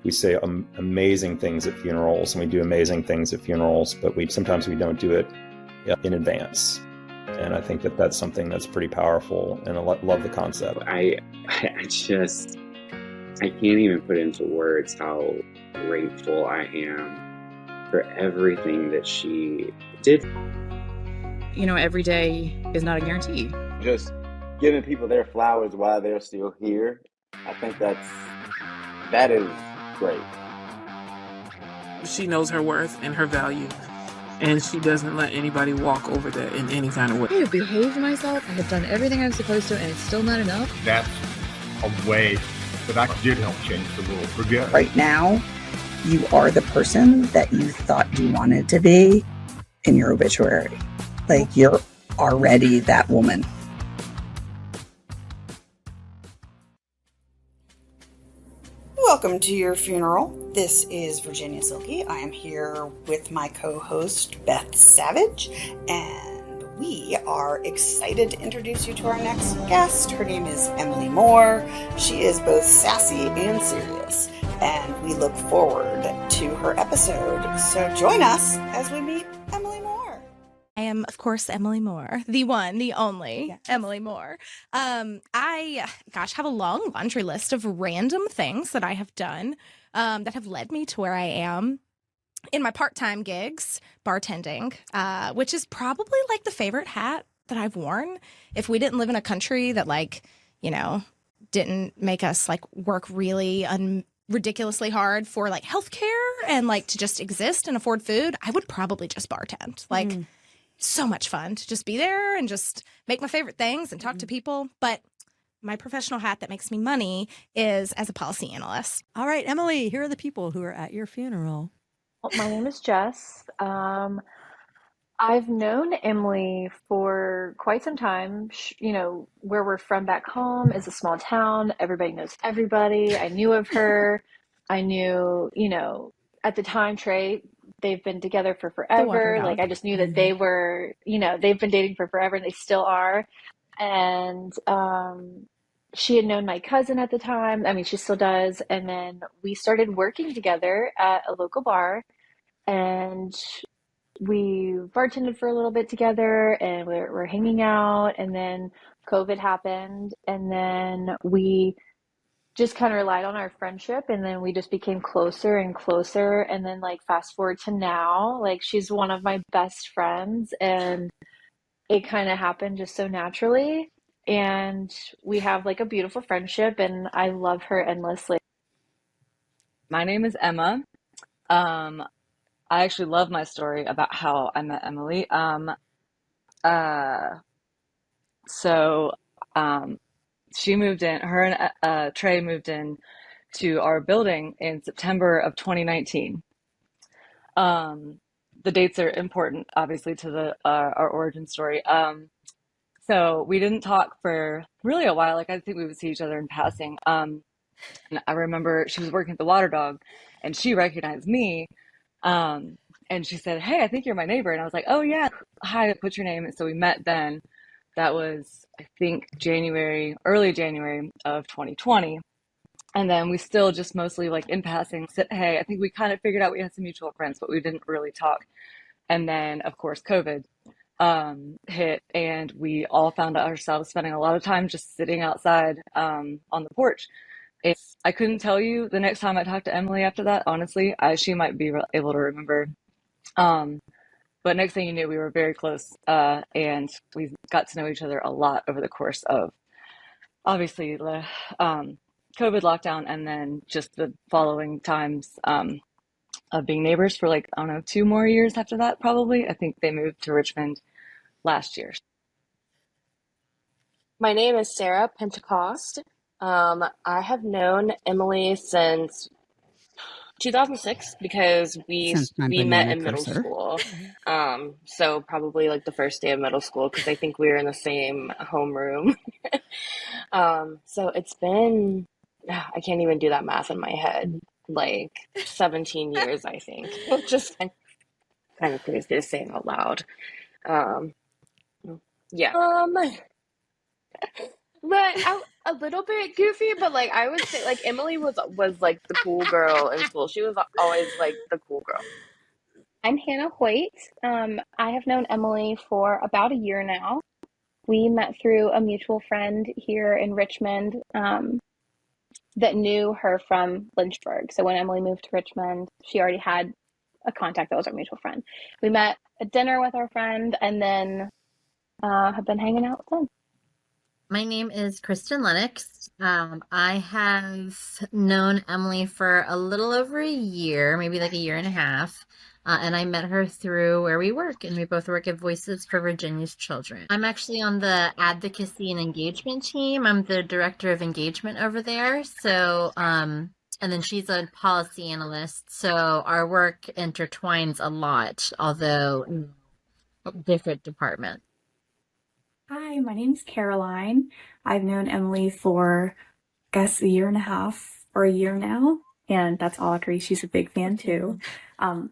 we say amazing things at funerals, and we do amazing things at funerals, but sometimes we don't do it in advance. And I think that that's something that's pretty powerful, and I love the concept. I can't even put into words how grateful I am for everything that she did. You know, every day is not a guarantee. Just giving people their flowers while they're still here, I think that is great. She knows her worth and her value, and she doesn't let anybody walk over that in any kind of way. I have behaved myself, I have done everything I'm supposed to, and it's still not enough. That's a way that I did help change the world for good. Right now, you are the person that you thought you wanted to be in your obituary. Like, you're already that woman. Welcome to your funeral. This is Virginia Silky. I am here with my co-host Beth Savage, and we are excited to introduce you to our next guest. Her name is Emily Moore. She is both sassy and serious, and we look forward to her episode. So join us as we meet Emily Moore. I am, of course, Emily Moore, the one, the only yes. Emily Moore. I have a long laundry list of random things that I have done that have led me to where I am in my part-time gigs, bartending, which is probably like the favorite hat that I've worn. If we didn't live in a country that, like, you know, didn't make us like work really ridiculously hard for like healthcare and like to just exist and afford food, I would probably just bartend. Like, so much fun to just be there and just make my favorite things and talk to people. But my professional hat that makes me money is as a policy analyst. All right, Emily, here are the people who are at your funeral. My name is Jess. I've known Emily for quite some time. You know, where we're from back home is a small town. Everybody knows everybody. I knew of her. I knew, you know, at the time, Trey, they've been together for forever. Like, I just knew that they were, you know, they've been dating for forever and they still are. And she had known my cousin at the time. I mean, she still does. And then we started working together at a local bar, and we bartended for a little bit together, and we're hanging out. And then COVID happened, and then we just kind of relied on our friendship, and then we just became closer and closer. And then, like, fast forward to now, like, she's one of my best friends, and it kind of happened just so naturally. And we have like a beautiful friendship, and I love her endlessly. My name is Emma. I actually love my story about how I met Emily. She moved in, her and Trey moved in to our building in September of 2019. The dates are important, obviously, to our origin story. So we didn't talk for really a while. Like, I think we would see each other in passing. And I remember she was working at the Water Dog, and she recognized me. And she said, "Hey, I think you're my neighbor." And I was like, "Oh yeah, hi, what's your name?" And so we met then. That was, I think, early January of 2020. And then we still just mostly, like, in passing said, "Hey," I think we kind of figured out we had some mutual friends, but we didn't really talk. And then, of course, COVID hit, and we all found ourselves spending a lot of time just sitting outside on the porch. I couldn't tell you the next time I talked to Emily after that, honestly. She might be able to remember. But next thing you knew, we were very close, and we got to know each other a lot over the course of, obviously, the COVID lockdown, and then just the following times of being neighbors for, like, I don't know, 2 more years after that, probably. I think they moved to Richmond last year. My name is Sarah Pentecost. I have known Emily since 2006 because we met in middle school. So probably like the first day of middle school, because I think we were in the same homeroom. So it's been, I can't even do that math in my head, like 17 years, I think. Just kind of crazy to say out loud. Yeah. But a little bit goofy, but like I would say like Emily was like the cool girl in school. She was always like the cool girl. I'm Hannah Hoyt. I have known Emily for about a year now. We met through a mutual friend here in Richmond that knew her from Lynchburg. So when Emily moved to Richmond, she already had a contact that was our mutual friend. We met at dinner with our friend and then have been hanging out since. My name is Kristen Lennox. I have known Emily for a little over a year, maybe like a year and a half. And I met her through where we work, and we both work at Voices for Virginia's Children. I'm actually on the advocacy and engagement team. I'm the director of engagement over there. So, and then she's a policy analyst. So our work intertwines a lot, although different departments. Hi, my name's Caroline. I've known Emily for, I guess, a year and a half or a year now, and that's Audrey. She's a big fan too.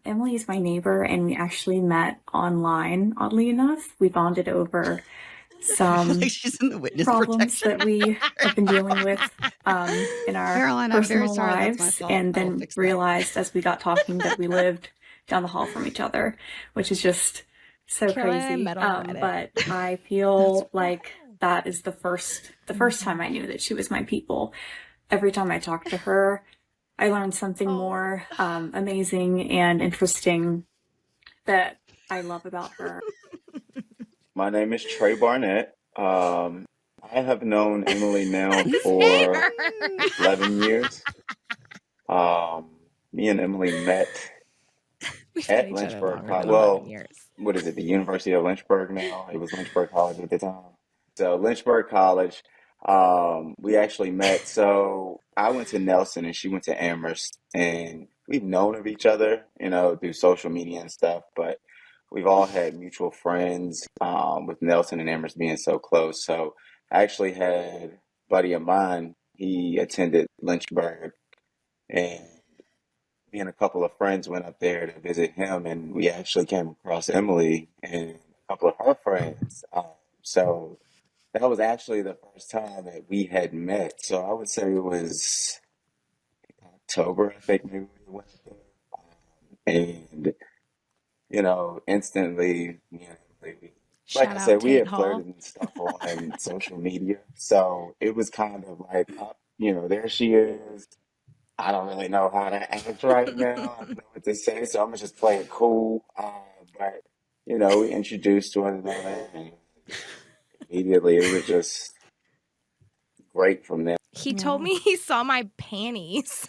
Emily is my neighbor, and we actually met online, oddly enough. We bonded over some Like she's in the witness problems protection that we have been dealing with in our Caroline, I'm very personal sorry, that's my lives, fault. and I'll then fix that. realized as we got talking that we lived down the hall from each other, which is just so Caroline and I crazy. met on Reddit. But I feel like that is the first time I knew that she was my people. Every time I talked to her, I learned something more amazing and interesting that I love about her. My name is Trey Barnett. I have known Emily now for 11 years. Me and Emily met We've known at each other Lynchburg longer College. than 11 Well, years. what is it? The University of Lynchburg now. It was Lynchburg College at the time. So Lynchburg College. We actually met. So I went to Nelson and she went to Amherst, and we've known of each other, through social media and stuff. But we've all had mutual friends. With Nelson and Amherst being so close. So I actually had a buddy of mine. He attended Lynchburg, and me and a couple of friends went up there to visit him, and we actually came across Emily and a couple of her friends. So that was actually the first time that we had met. So I would say it was October, I think maybe we went there. And, instantly, like Shout I out said, we Tate had Hall. flirted and stuff on social media. So it was kind of like, there she is. I don't really know how to act right now. I don't know what to say, so I'm gonna just play it cool. But we introduced one another, and immediately it was just great from there. He told me he saw my panties.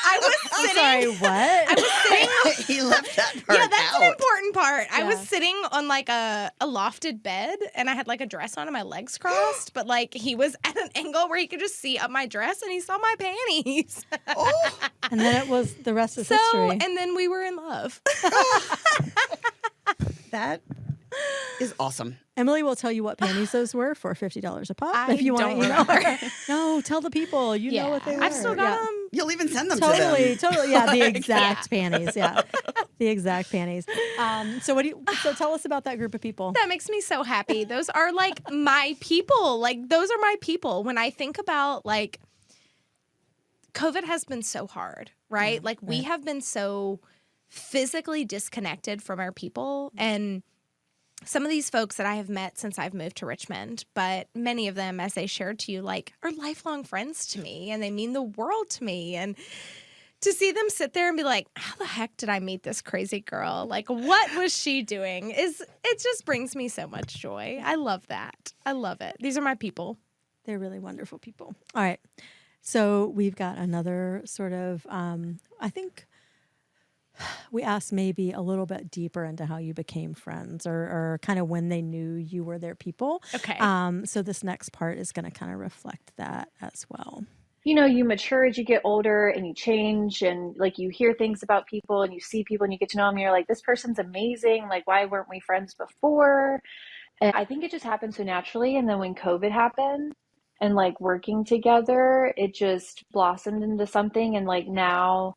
I was I'm sitting. sorry, what? I was sitting. He left that part Yeah, that's out. an important part. I was Yeah. sitting on like a lofted bed, and I had like a dress on and my legs crossed, but like he was at an angle where he could just see up my dress, and he saw my panties. And then it was the rest is So, history. and then we were in love. That is awesome. Emily will tell you what panties those were for $50 a pop. I if you want to don't email her. remember. No, tell the people. You know what they were. I've still got them. You'll even send them to Totally, them. totally. Yeah, the exact panties. Yeah, the exact panties. So tell us about that group of people. That makes me so happy. Those are like my people. Like those are my people. When I think about like COVID has been so hard, right? Like we have been so physically disconnected from our people, and some of these folks that I have met since I've moved to Richmond, but many of them, as they shared to you, like are lifelong friends to me, and they mean the world to me. And to see them sit there and be like, how the heck did I meet this crazy girl? Like, what was she doing? It just brings me so much joy. I love that. I love it. These are my people. They're really wonderful people. All right. So we've got another sort of, I think we asked maybe a little bit deeper into how you became friends or kind of when they knew you were their people. Okay. So this next part is going to kind of reflect that as well. You mature as you get older and you change, and like you hear things about people and you see people and you get to know them and you're like, this person's amazing. Like, why weren't we friends before? And I think it just happened so naturally. And then when COVID happened and like working together, it just blossomed into something. And like now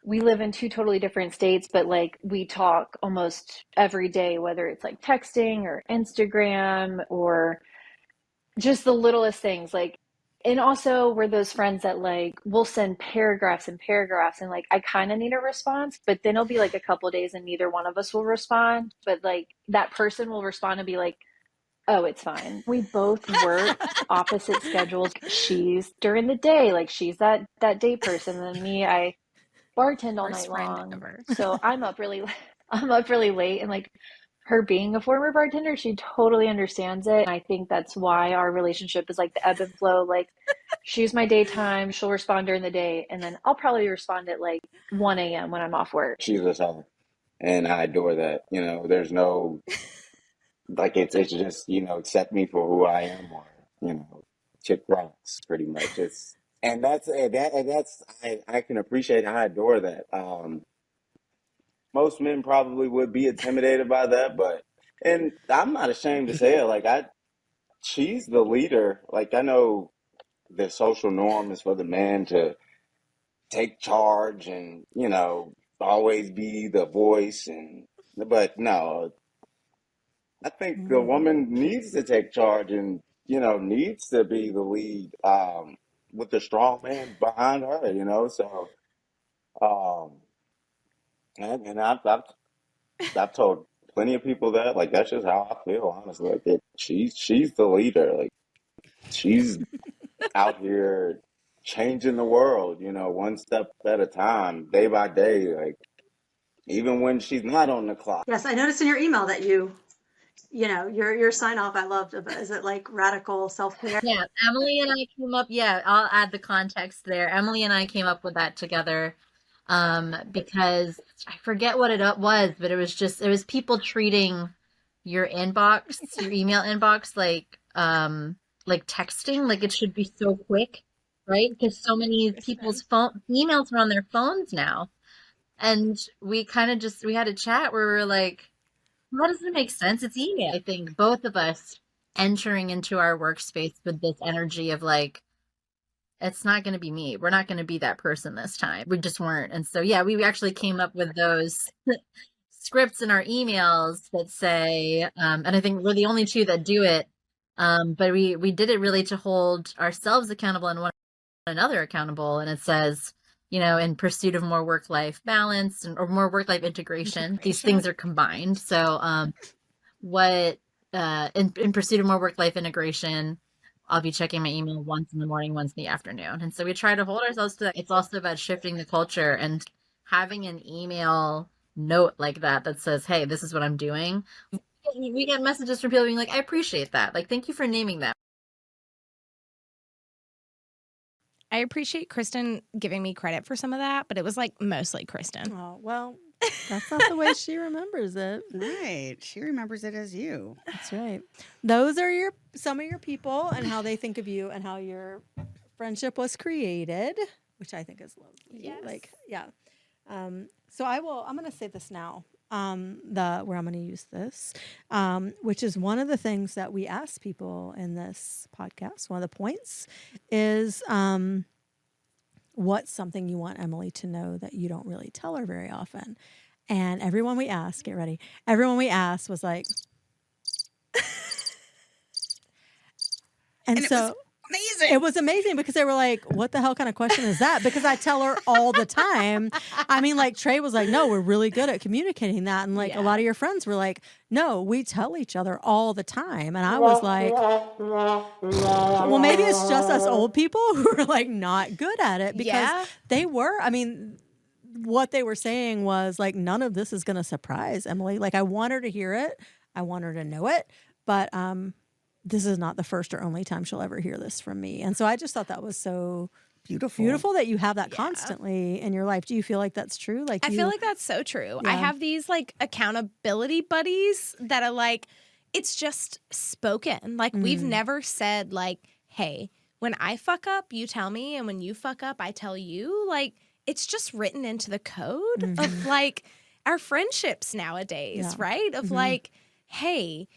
we live in two totally different states, but like we talk almost every day, whether it's like texting or Instagram or just the littlest things, like, and also we're those friends that like we'll send paragraphs and paragraphs and like I kind of need a response, but then it'll be like a couple of days and neither one of us will respond, but like that person will respond and be like, oh, it's fine. We both work opposite schedules. She's during the day, like she's that day person, and then me, I bartend all Worst night friend long. ever. So I'm up really late, and like her being a former bartender, she totally understands it. And I think that's why our relationship is like the ebb and flow. Like she's my daytime, she'll respond during the day, and then I'll probably respond at like 1 a.m. when I'm off work. She's a seller, and I adore that. There's no like it's just accept me for who I am, or chick rocks pretty much. It's and that's I can appreciate. I adore that. Most men probably would be intimidated by that, and I'm not ashamed to say it. Like she's the leader. Like I know the social norm is for the man to take charge and always be the voice, but no, I think the woman needs to take charge and needs to be the lead, with the strong man behind her. So and I've told plenty of people that, like, that's just how I feel, honestly. Like she's the leader. Like she's out here changing the world, one step at a time, day by day, like even when she's not on the clock. Yes, I noticed in your email that your sign off I loved. Is it like radical self-care? Yeah, Emily and I came up. Yeah, I'll add the context there. Emily and I came up with that together, because I forget what it was, but it was people treating your inbox, your email inbox, like texting, like it should be so quick, right? Because so many people's emails are on their phones now, and we kind of we had a chat where we were like, how does it make sense? It's email. I think both of us entering into our workspace with this energy of like, it's not going to be me. We're not going to be that person this time. We just weren't. And so, yeah, we actually came up with those scripts in our emails that say, and I think we're the only two that do it. But we did it really to hold ourselves accountable and one another accountable. And it says, in pursuit of more work-life balance or more work-life integration, these things are combined. So, in pursuit of more work-life integration, I'll be checking my email once in the morning, once in the afternoon. And so we try to hold ourselves to that. It's also about shifting the culture and having an email note like that says, hey, this is what I'm doing. We get messages from people being like, I appreciate that. Like, thank you for naming that. I appreciate Kristen giving me credit for some of that, but it was like mostly Kristen. Oh, well, that's not the way she remembers it. Right. She remembers it as you. That's right. Those are some of your people and how they think of you and how your friendship was created, which I think is lovely. Yes. Like, yeah. So I'm going to say this now, where I'm going to use this, which is one of the things that we ask people in this podcast. One of the points is, what's something you want Emily to know that you don't really tell her very often? And everyone we asked, get ready. Everyone we asked was like, and so amazing. It was amazing because they were like, what the hell kind of question is that? Because I tell her all the time. I mean, like Trey was like, no, we're really good at communicating that. And like a lot of your friends were like, no, we tell each other all the time. And I was like, well, maybe it's just us old people who are like not good at it, because they were, I mean, what they were saying was like, none of this is going to surprise Emily. Like, I want her to hear it. I want her to know it. But, this is not the first or only time she'll ever hear this from me. And so I just thought that was so beautiful that you have that constantly in your life. Do you feel like that's true? Like, I feel like that's so true. I have these like accountability buddies that are like, it's just spoken. Like, we've never said like, hey, when I fuck up, you tell me. And when you fuck up, I tell you. Like, it's just written into the code of like our friendships nowadays, right? Of like, hey,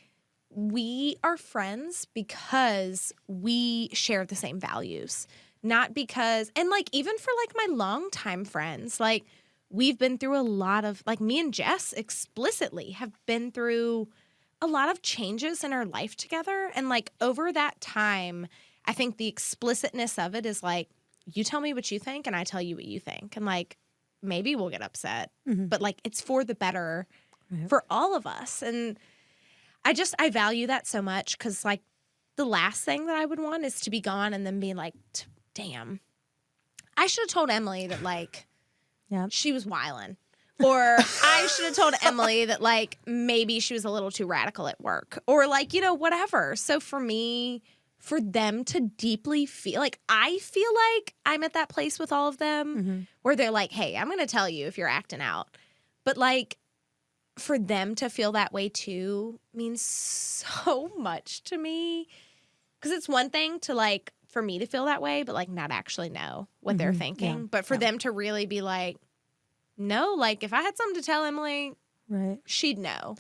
we are friends because we share the same values, not because, and like, even for like my longtime friends, like we've been through a lot of, like me and Jess explicitly have been through a lot of changes in our life together. And like over that time, I think the explicitness of it is like, you tell me what you think and I tell you what you think. And like, maybe we'll get upset, but like it's for the better for all of us. And I value that so much because like the last thing that I would want is to be gone and then being like, damn, I should have told Emily that like she was wildin'. Or I should have told Emily that like maybe she was a little too radical at work or like, you know, whatever. So for me, for them to deeply feel like I feel like I'm at that place with all of them where they're like, hey, I'm going to tell you if you're acting out. But like for them to feel that way too means so much to me. Because it's one thing to like for me to feel that way, but like not actually know what they're thinking. Yeah. But for them to really be like, no, like if I had something to tell Emily, she'd know.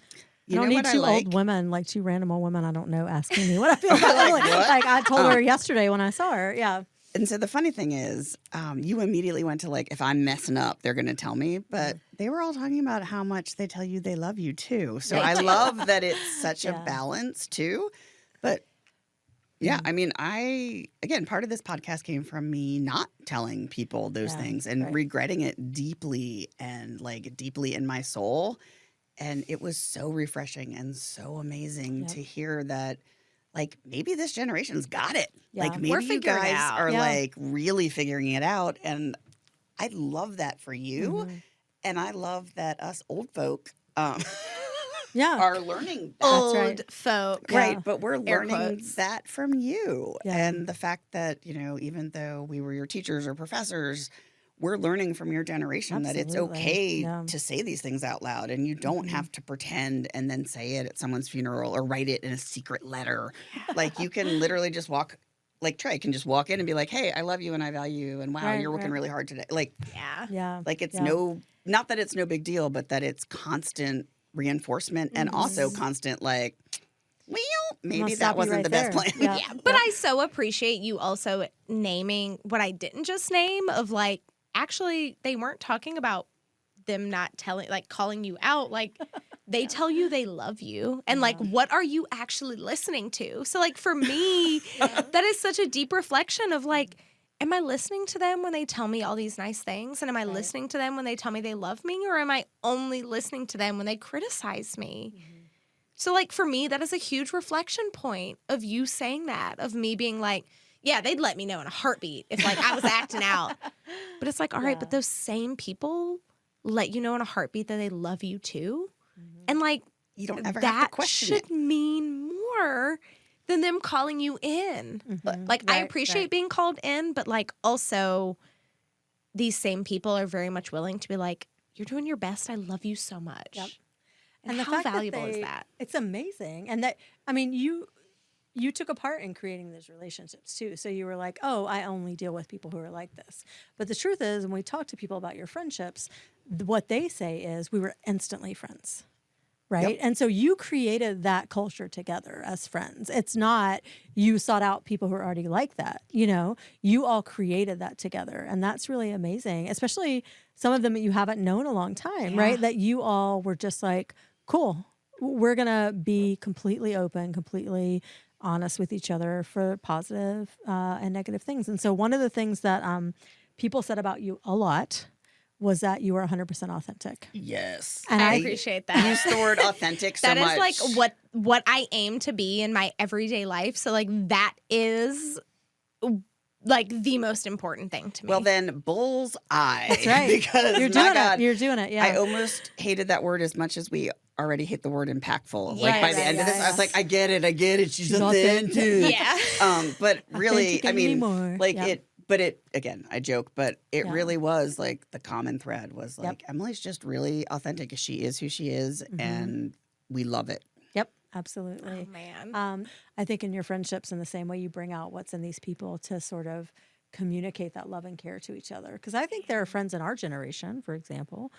I don't need two old women, like two random old women I don't know, asking me what I feel about Emily. Like I told her yesterday when I saw her. Yeah. And so the funny thing is, you immediately went to like, if I'm messing up, they're going to tell me. But they were all talking about how much they tell you they love you too. So I love that it's such a balance too. But yeah, I mean, again, part of this podcast came from me not telling people those things and regretting it deeply and like deeply in my soul. And it was so refreshing and so amazing to hear that, like, maybe this generation's got it. Like, maybe you guys are like really figuring it out. And I love that for you. And I love that us old folk are learning that. Old folk. Right. But we're learning that from you. And the fact that, you know, even though we were your teachers or professors, we're learning from your generation that it's okay to say these things out loud and you don't have to pretend and then say it at someone's funeral or write it in a secret letter. Like you can literally just walk, like Trey can just walk in and be like, hey, I love you and I value you and wow, you're working really hard today. Like, like it's not that it's no big deal, but that it's constant reinforcement and also constant like, well, maybe that wasn't the best plan. But I so appreciate you also naming what I didn't just name of like, actually, they weren't talking about them not telling, like calling you out. Like they tell you they love you. And like, what are you actually listening to? So like for me, that is such a deep reflection of like, am I listening to them when they tell me all these nice things? And am I listening to them when they tell me they love me? Or am I only listening to them when they criticize me? So like for me, that is a huge reflection point of you saying that, of me being like, yeah, they'd let me know in a heartbeat if like I was acting out. But it's like, all right, but those same people let you know in a heartbeat that they love you too. And like you don't ever have to question that should mean more than them calling you in. Like I appreciate being called in, but like also these same people are very much willing to be like, you're doing your best. I love you so much. And the how fact valuable is that? It's amazing. And that, I mean, you took a part in creating those relationships too. So you were like, oh, I only deal with people who are like this. But the truth is, when we talk to people about your friendships, what they say is we were instantly friends. Right. And so you created that culture together as friends. It's not you sought out people who are already like that. You know, you all created that together. And that's really amazing, especially some of them that you haven't known a long time. Right. That you all were just like, cool, we're going to be completely open, completely honest with each other for positive and negative things. And so one of the things that people said about you a lot was that you were 100% authentic. Yes. And I appreciate that. Use the word authentic so much. That is like what I aim to be in my everyday life. So like that is like the most important thing to me. Well then, bullseye. That's right. Because you're doing it. You're doing it. Yeah. I almost hated that word as much as we already hate the word impactful. Like by the end of this, I was like, I get it. She's authentic. But really, I mean, like it. But it, again, I joke, but it really was like the common thread was like, Emily's just really authentic. She is who she is, and we love it. Yep, absolutely. Oh, man. I think in your friendships, in the same way you bring out what's in these people to sort of communicate that love and care to each other. Because I think there are friends in our generation, for example,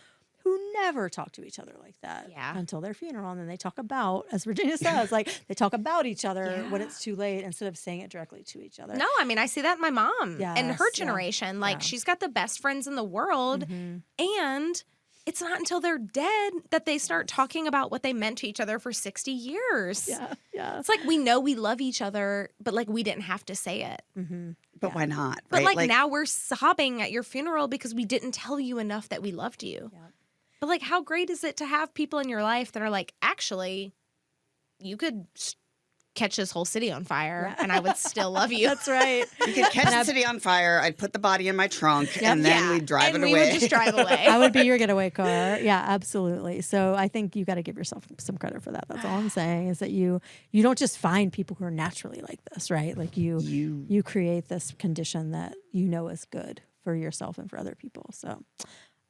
who never talk to each other like that until their funeral. And then they talk about, as Virginia says, like they talk about each other when it's too late instead of saying it directly to each other. No, I mean, I see that in my mom and her generation. Like she's got the best friends in the world and it's not until they're dead that they start talking about what they meant to each other for 60 years. Yeah. It's like we know we love each other, but like we didn't have to say it. But why not? But right? like now we're sobbing at your funeral because we didn't tell you enough that we loved you. But like, how great is it to have people in your life that are like, actually, you could catch this whole city on fire and I would still love you. That's right. You could catch the city on fire. I'd put the body in my trunk and then we'd drive it away. We would just drive away. I would be your getaway car. Yeah, absolutely. So I think you got to give yourself some credit for that. That's all I'm saying is that you don't just find people who are naturally like this, right? Like you create this condition that you know is good for yourself and for other people. So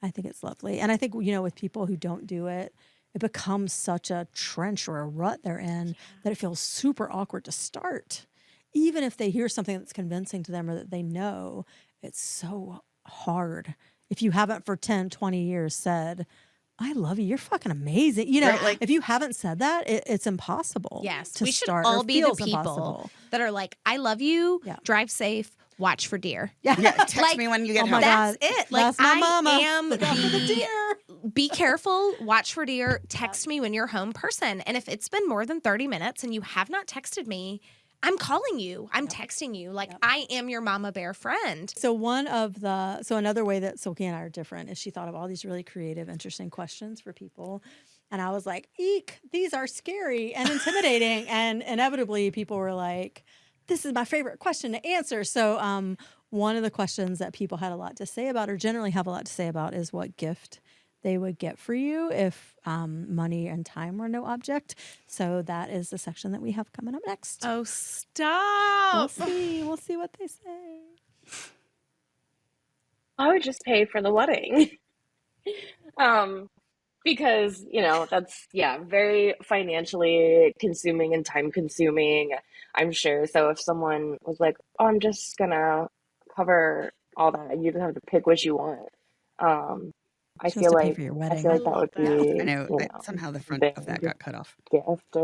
I think it's lovely. And I think, with people who don't do it, it becomes such a trench or a rut they're in that it feels super awkward to start. Even if they hear something that's convincing to them or that they know, it's so hard. If you haven't for 10, 20 years said, I love you, you're fucking amazing. Right, if you haven't said that, it's impossible. Yes, to we should start all or be the feels people impossible. that are like, I love you, drive safe, watch for deer. Yeah, text me when you get home. That's it. Like, That's my mama. I am Look out for the deer. Be careful, watch for deer, text me when you're home person. And if it's been more than 30 minutes and you have not texted me, I'm calling you. I'm texting you. Like, I am your mama bear friend. So another way that Silky and I are different is she thought of all these really creative, interesting questions for people. And I was like, eek, these are scary and intimidating. And inevitably people were like, this is my favorite question to answer. So one of the questions that people had a lot to say about or generally have a lot to say about is what gift they would get for you if money and time were no object. So that is the section that we have coming up next. Oh, stop. We'll see what they say. I would just pay for the wedding. Because, that's, very financially consuming and time consuming, I'm sure. So if someone was like, oh, I'm just going to cover all that, you just have to pick what you want. I feel like that would be, I know. Somehow the front of that got cut off. Gift.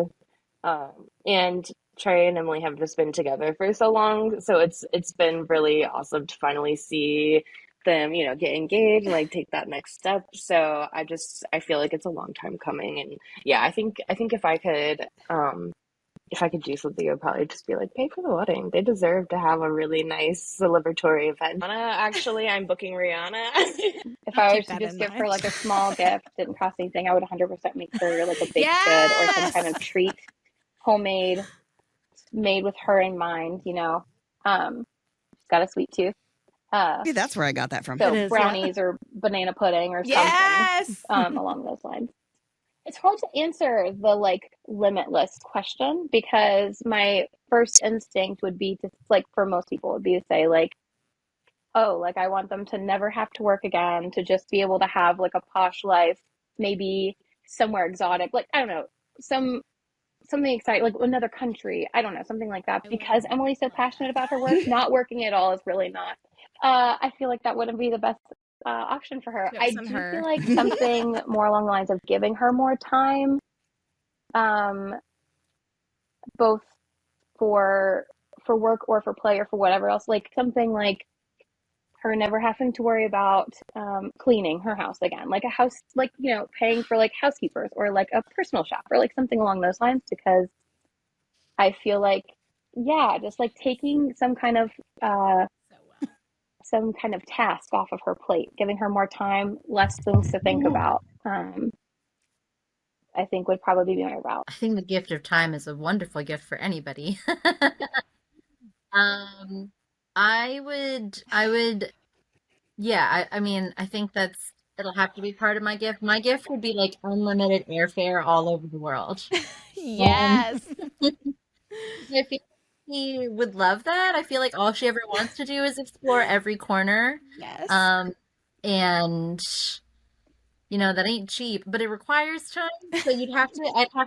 And Trey and Emily have just been together for so long. So it's been really awesome to finally see them, get engaged and like take that next step. So I feel like it's a long time coming. And I think if I could do something, it would probably just be like, pay for the wedding. They deserve to have a really nice celebratory event. Actually, I'm booking Rihanna. If I was to just give her like a small gift, didn't cost anything, I would 100% make her like a baked good or some kind of treat, homemade, made with her in mind. She's got a sweet tooth. See, that's where I got that from. So brownies or banana pudding or something along those lines. It's hard to answer the like limitless question because my first instinct would be to like for most people would be to say like, oh, like I want them to never have to work again, to just be able to have like a posh life, maybe somewhere exotic, like I don't know, something exciting, like another country, I don't know, something like that. Because Emily's so passionate about her work, not working at all is really not. I feel like that wouldn't be the best option for her. I do feel like something more along the lines of giving her more time, both for work or for play or for whatever else, like something like her never having to worry about cleaning her house again, like a house, like, paying for like housekeepers or like a personal shop or like something along those lines, because I feel like, just like taking some kind of task off of her plate, giving her more time, less things to think about, I think would probably be my route. I think the gift of time is a wonderful gift for anybody. I would, I mean, I think it'll have to be part of my gift. My gift would be like unlimited airfare all over the world. Yes. I feel he would love that. I feel like all she ever wants to do is explore every corner. Yes. And that ain't cheap, but it requires time. So it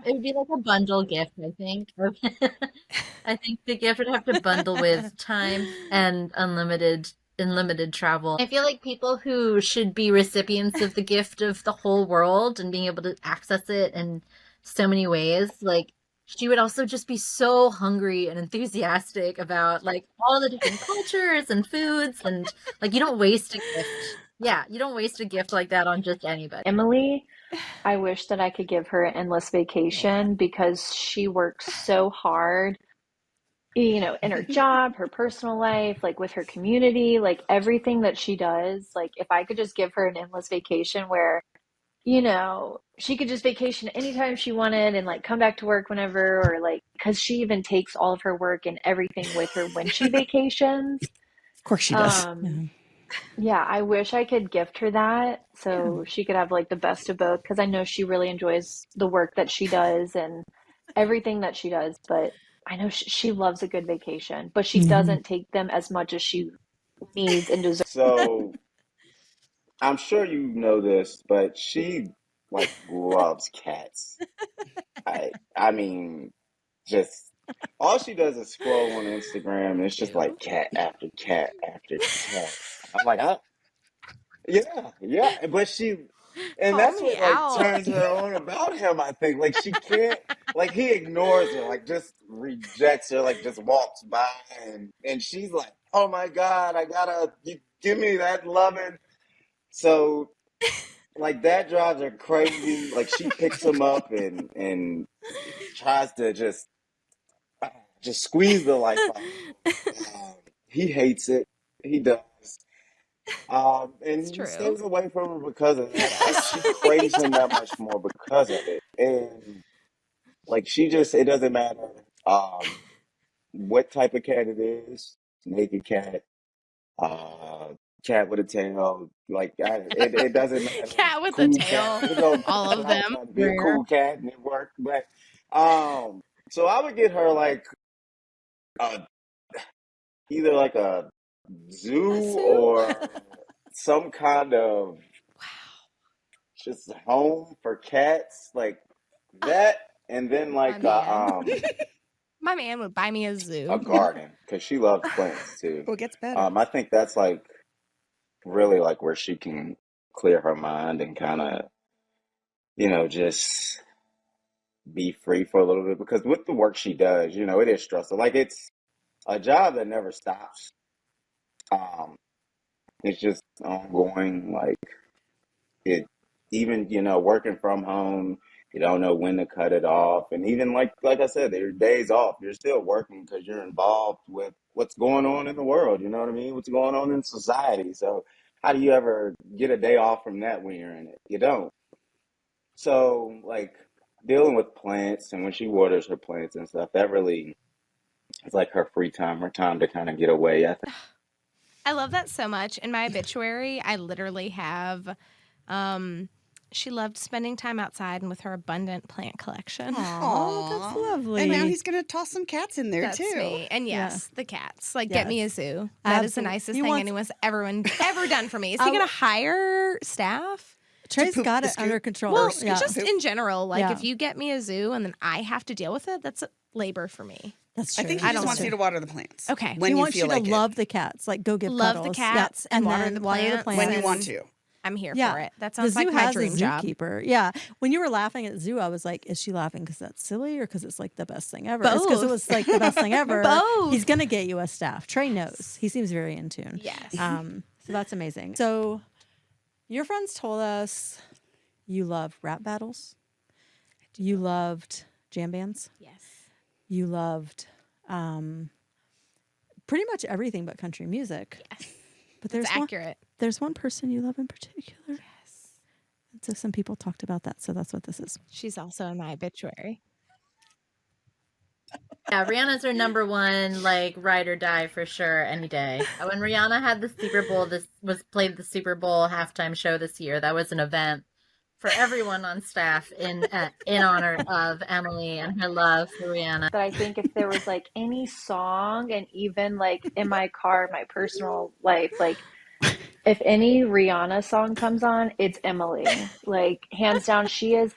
would be like a bundle gift, I think. I think the gift would have to bundle with time and unlimited travel. I feel like people who should be recipients of the gift of the whole world and being able to access it in so many ways, like she would also just be so hungry and enthusiastic about like all the different cultures and foods, and like you don't waste a gift Yeah, you don't waste a gift like that on just anybody. Emily, I wish that I could give her an endless vacation because she works so hard, you know, in her job, her personal life, like with her community, like everything that she does. Like, if I could just give her an endless vacation where, you know, she could just vacation anytime she wanted and like come back to work whenever, or like, because she even takes all of her work and everything with her when she vacations. Of course she does. Yeah, I wish I could gift her that so she could have like the best of both, because I know she really enjoys the work that she does and everything that she does, but I know she loves a good vacation, but she doesn't take them as much as she needs and deserves. So I'm sure you know this, but she like loves cats. I mean, just all she does is scroll on Instagram and it's just like cat after cat after cat. I'm like, yeah, but and Call that's me what like out. turns her on about him, I think. Like she can't, like he ignores her, like just rejects her, like just walks by and she's like, oh my God, you give me that loving. So like that drives her crazy. Like she picks him up and tries to just squeeze the life out of him. He hates it. He does. And he stays away from her because of that. Like she craves him that much more because of it. And like it doesn't matter what type of cat it is, naked cat, uh cat with a tail, like it doesn't matter. Cat with a Cool cat. tail. It don't All matter. of I was them. trying to be a cool cat and it worked. But so I would get her like uh either like a zoo or some kind of just home for cats, like that, and then like My man would buy me a a zoo. garden because she loves plants too. Well, it gets better. I think that's like really like where she can clear her mind and kind of, just be free for a little bit because with the work she does, it is stressful. Like it's a job that never stops. Um, it's just ongoing. Like it, even working from home, you don't know when to cut it off, and even like I said, there are days off. You're still working because you're involved with what's going on in the world. You know what I mean? What's going on in society. So how do you ever get a day off from that when you're in it? You don't. So like dealing with plants and when she waters her plants and stuff, that really is like her free time, her time to kind of get away. I think. I love that so much. In my obituary, I literally have she loved spending time outside and with her abundant plant collection. Oh, that's lovely. And now he's going to toss some cats in there That's too. me. And yes, the cats. Like, get me a zoo. That is the nicest He thing wants- anyone's ever done for me. Is he going to hire staff? Trey's got it under control. Well, Yeah. just in general, like Yeah. if you get me a zoo and then I have to deal with it, that's labor for me. That's I true. think he just wants you to water the plants. Okay. When he you wants feel you like to it. love the cats. Like go give Love cuddles. the cats and water the plants. When you want to. I'm here Yeah. for it. That The sounds zoo like my has dream a job. zookeeper. Yeah. When you were laughing at the zoo, I was like, is she laughing because that's silly or because it's like the best thing ever? It's because it Both. was like the best thing ever. Both. He's going to get you a staff. Trey knows. He seems very in tune. Yes. So that's amazing. So your friends told us you love rap battles. You loved jam bands. Yes. You loved pretty much everything but country music. Yes. But That's there's accurate. There's one person you love in particular. Yes. And so some people talked about that. So that's what this is. She's also in my obituary. Yeah, Rihanna's her number one, like, ride or die for sure, any day. When Rihanna had the Super Bowl, played the Super Bowl halftime show this year. That was an event for everyone on staff in honor of Emily and her love for Rihanna. But I think if there was like any song, and even like in my car, my personal life, like if any Rihanna song comes on, it's Emily. Like hands down, she is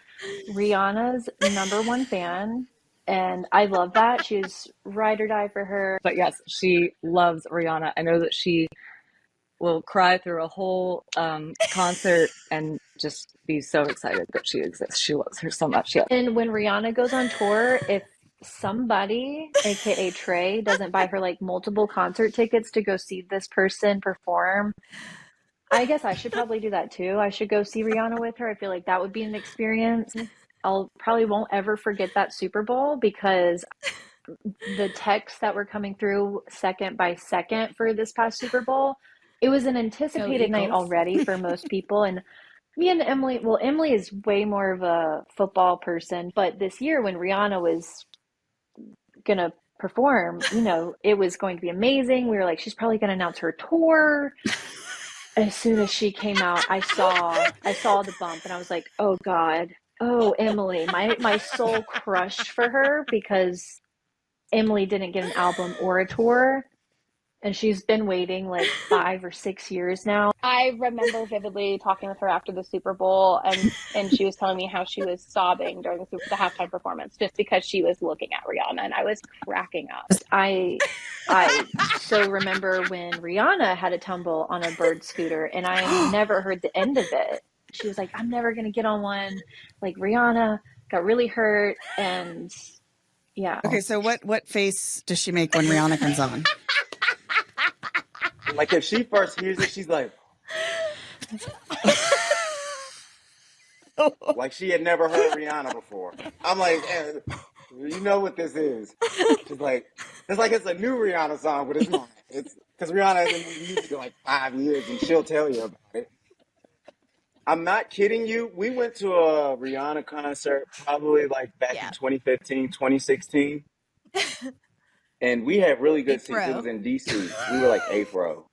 Rihanna's number one fan. And I love that. She's ride or die for her. But yes, she loves Rihanna. I know that she will cry through a whole concert and just be so excited that she exists. She loves her so much. Yeah. And when Rihanna goes on tour, if somebody, aka Trey, doesn't buy her like multiple concert tickets to go see this person perform, I guess I should probably do that too. I should go see Rihanna with her. I feel like that would be an experience. I'll probably won't ever forget that Super Bowl because the texts that were coming through second by second for this past Super Bowl, it was an anticipated night already for most people. And me and Emily, well, Emily is way more of a football person, but this year when Rihanna was gonna perform, you know, it was going to be amazing. We were like, she's probably gonna announce her tour. As soon as she came out, I saw the bump and I was like, oh God, oh Emily. My soul crushed for her because Emily didn't get an album or a tour. And she's been waiting like 5 or 6 years now. I remember vividly talking with her after the Super Bowl, and she was telling me how she was sobbing during the halftime performance just because she was looking at Rihanna, and I was cracking up. I so remember when Rihanna had a tumble on a bird scooter, and I never heard the end of it. She was like, I'm never going to get on one. Like, Rihanna got really hurt, and yeah. Okay, so what face does she make when Rihanna comes on? Like if she first hears it, she's like she had never heard Rihanna before. I'm like, you know what this is? She's like, it's a new Rihanna song, but it's not. It's because Rihanna hasn't been music in like 5 years, and she'll tell you about it. I'm not kidding you. We went to a Rihanna concert probably like back in 2015, 2016. And we had really good seats. It was in DC. We were like 8th row.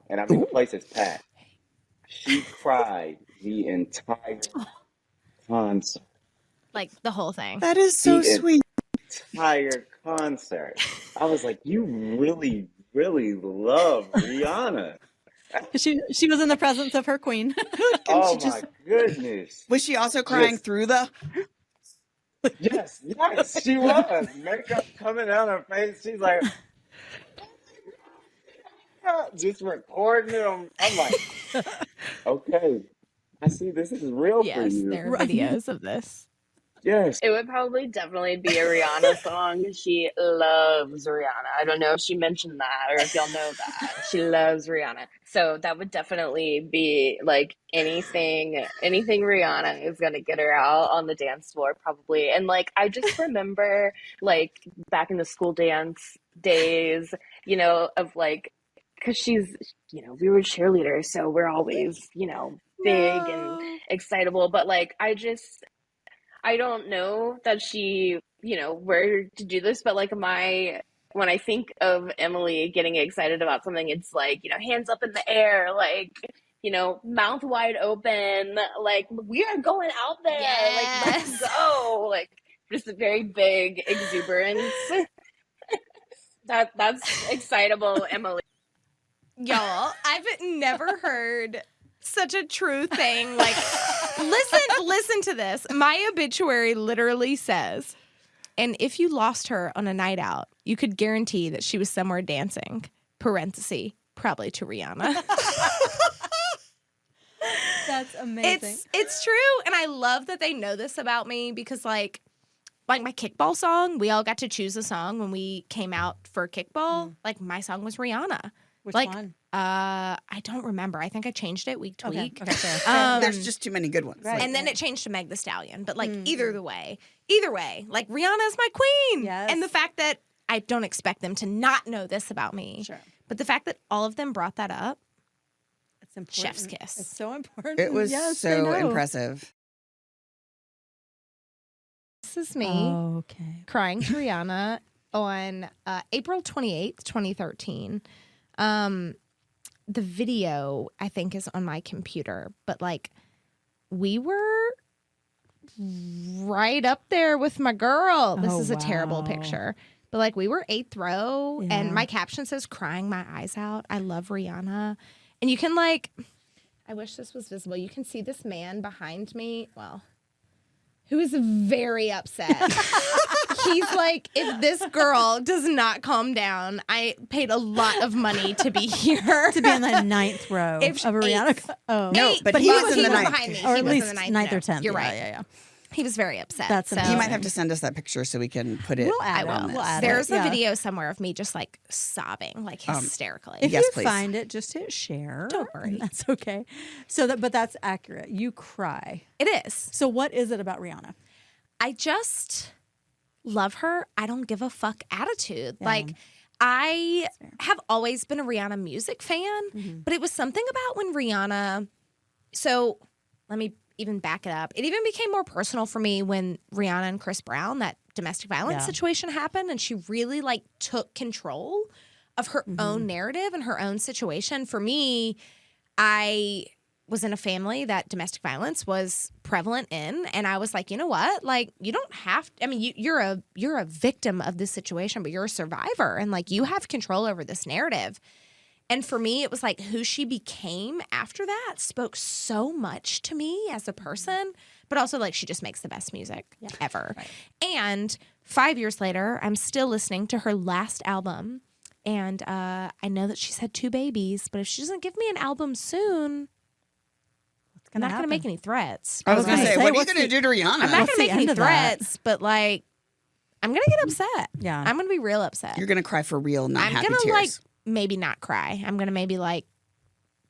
And I mean, the place is packed. She cried the entire concert. Like the whole thing. That is so sweet. Entire concert. I was like, you really, really love Rihanna. She was in the presence of her queen. Oh my goodness. Was she also crying through the... Yes, she was. Makeup coming down her face. She's like, just recording it. I'm like, okay, I see this is real for you. Yes, there are videos of this. Yes. It would probably definitely be a Rihanna song. She loves Rihanna. I don't know if she mentioned that or if y'all know that. She loves Rihanna. So that would definitely be like anything Rihanna is going to get her out on the dance floor probably. And like, I just remember like back in the school dance days, you know, of like, cause she's, you know, we were cheerleaders. So we're always, you know, big and excitable, but like, I don't know that she, you know, where to do this, but like when I think of Emily getting excited about something, it's like, you know, hands up in the air, like, you know, mouth wide open, like we are going out there, like let's go, like just a very big exuberance. That's excitable, Emily. Y'all, I've never heard such a true thing. Like, listen to this. My obituary literally says, and if you lost her on a night out, you could guarantee that she was somewhere dancing, parenthesis, probably to Rihanna. That's amazing. It's true, and I love that they know this about me because, like my kickball song, we all got to choose a song when we came out for kickball. Like, my song was Rihanna. Which one? I don't remember. I think I changed it week to week. Okay, fair. There's just too many good ones. Right. And then it changed to Meg the Stallion. But like either way, like Rihanna's my queen. Yes. And the fact that I don't expect them to not know this about me. Sure. But the fact that all of them brought that up, it's important. Chef's kiss. It's so important. It was so impressive. This is me crying to Rihanna on April 28th, 2013. The video, I think, is on my computer, but like we were right up there with my girl. This is a terrible picture, but like we were 8th row and my caption says crying my eyes out. I love Rihanna. And you can like, I wish this was visible. You can see this man behind me. Well, who is very upset. He's like, if this girl does not calm down, I paid a lot of money to be here. To be in the 9th row of a Rihanna. No, but he was in the 9th. behind me. Or he at was least in the 9th or 10th. You're right. Yeah. He was very upset. That's so You might have to send us that picture so we can put it. We'll add I it. will. We'll add There's it. a video somewhere of me just like sobbing, like hysterically. If Yes, you please. find it, just hit share. Don't worry. And that's okay. But that's accurate. You cry. It is. So what is it about Rihanna? I just love her. I don't give a fuck attitude. Yeah. Like, I have always been a Rihanna music fan, Mm-hmm. but it was something about when Rihanna. So let me even back it up. It even became more personal for me when Rihanna and Chris Brown, that domestic violence situation happened, and she really like took control of her own narrative and her own situation. For me, I was in a family that domestic violence was prevalent in, and I was like, you know what? Like, you don't have to, I mean, you're a victim of this situation, but you're a survivor, and like you have control over this narrative. And for me, it was like who she became after that spoke so much to me as a person, but also like she just makes the best music ever. Right. And 5 years later, I'm still listening to her last album, and I know that she's had 2 babies, but if she doesn't give me an album soon, I'm not going to make any threats. I was going to say, what are you going to do to Rihanna? I'm not going to make any threats, but like, I'm going to get upset. Yeah. I'm going to be real upset. You're going to cry for real, not I'm happy gonna tears. like maybe not cry. I'm going to maybe like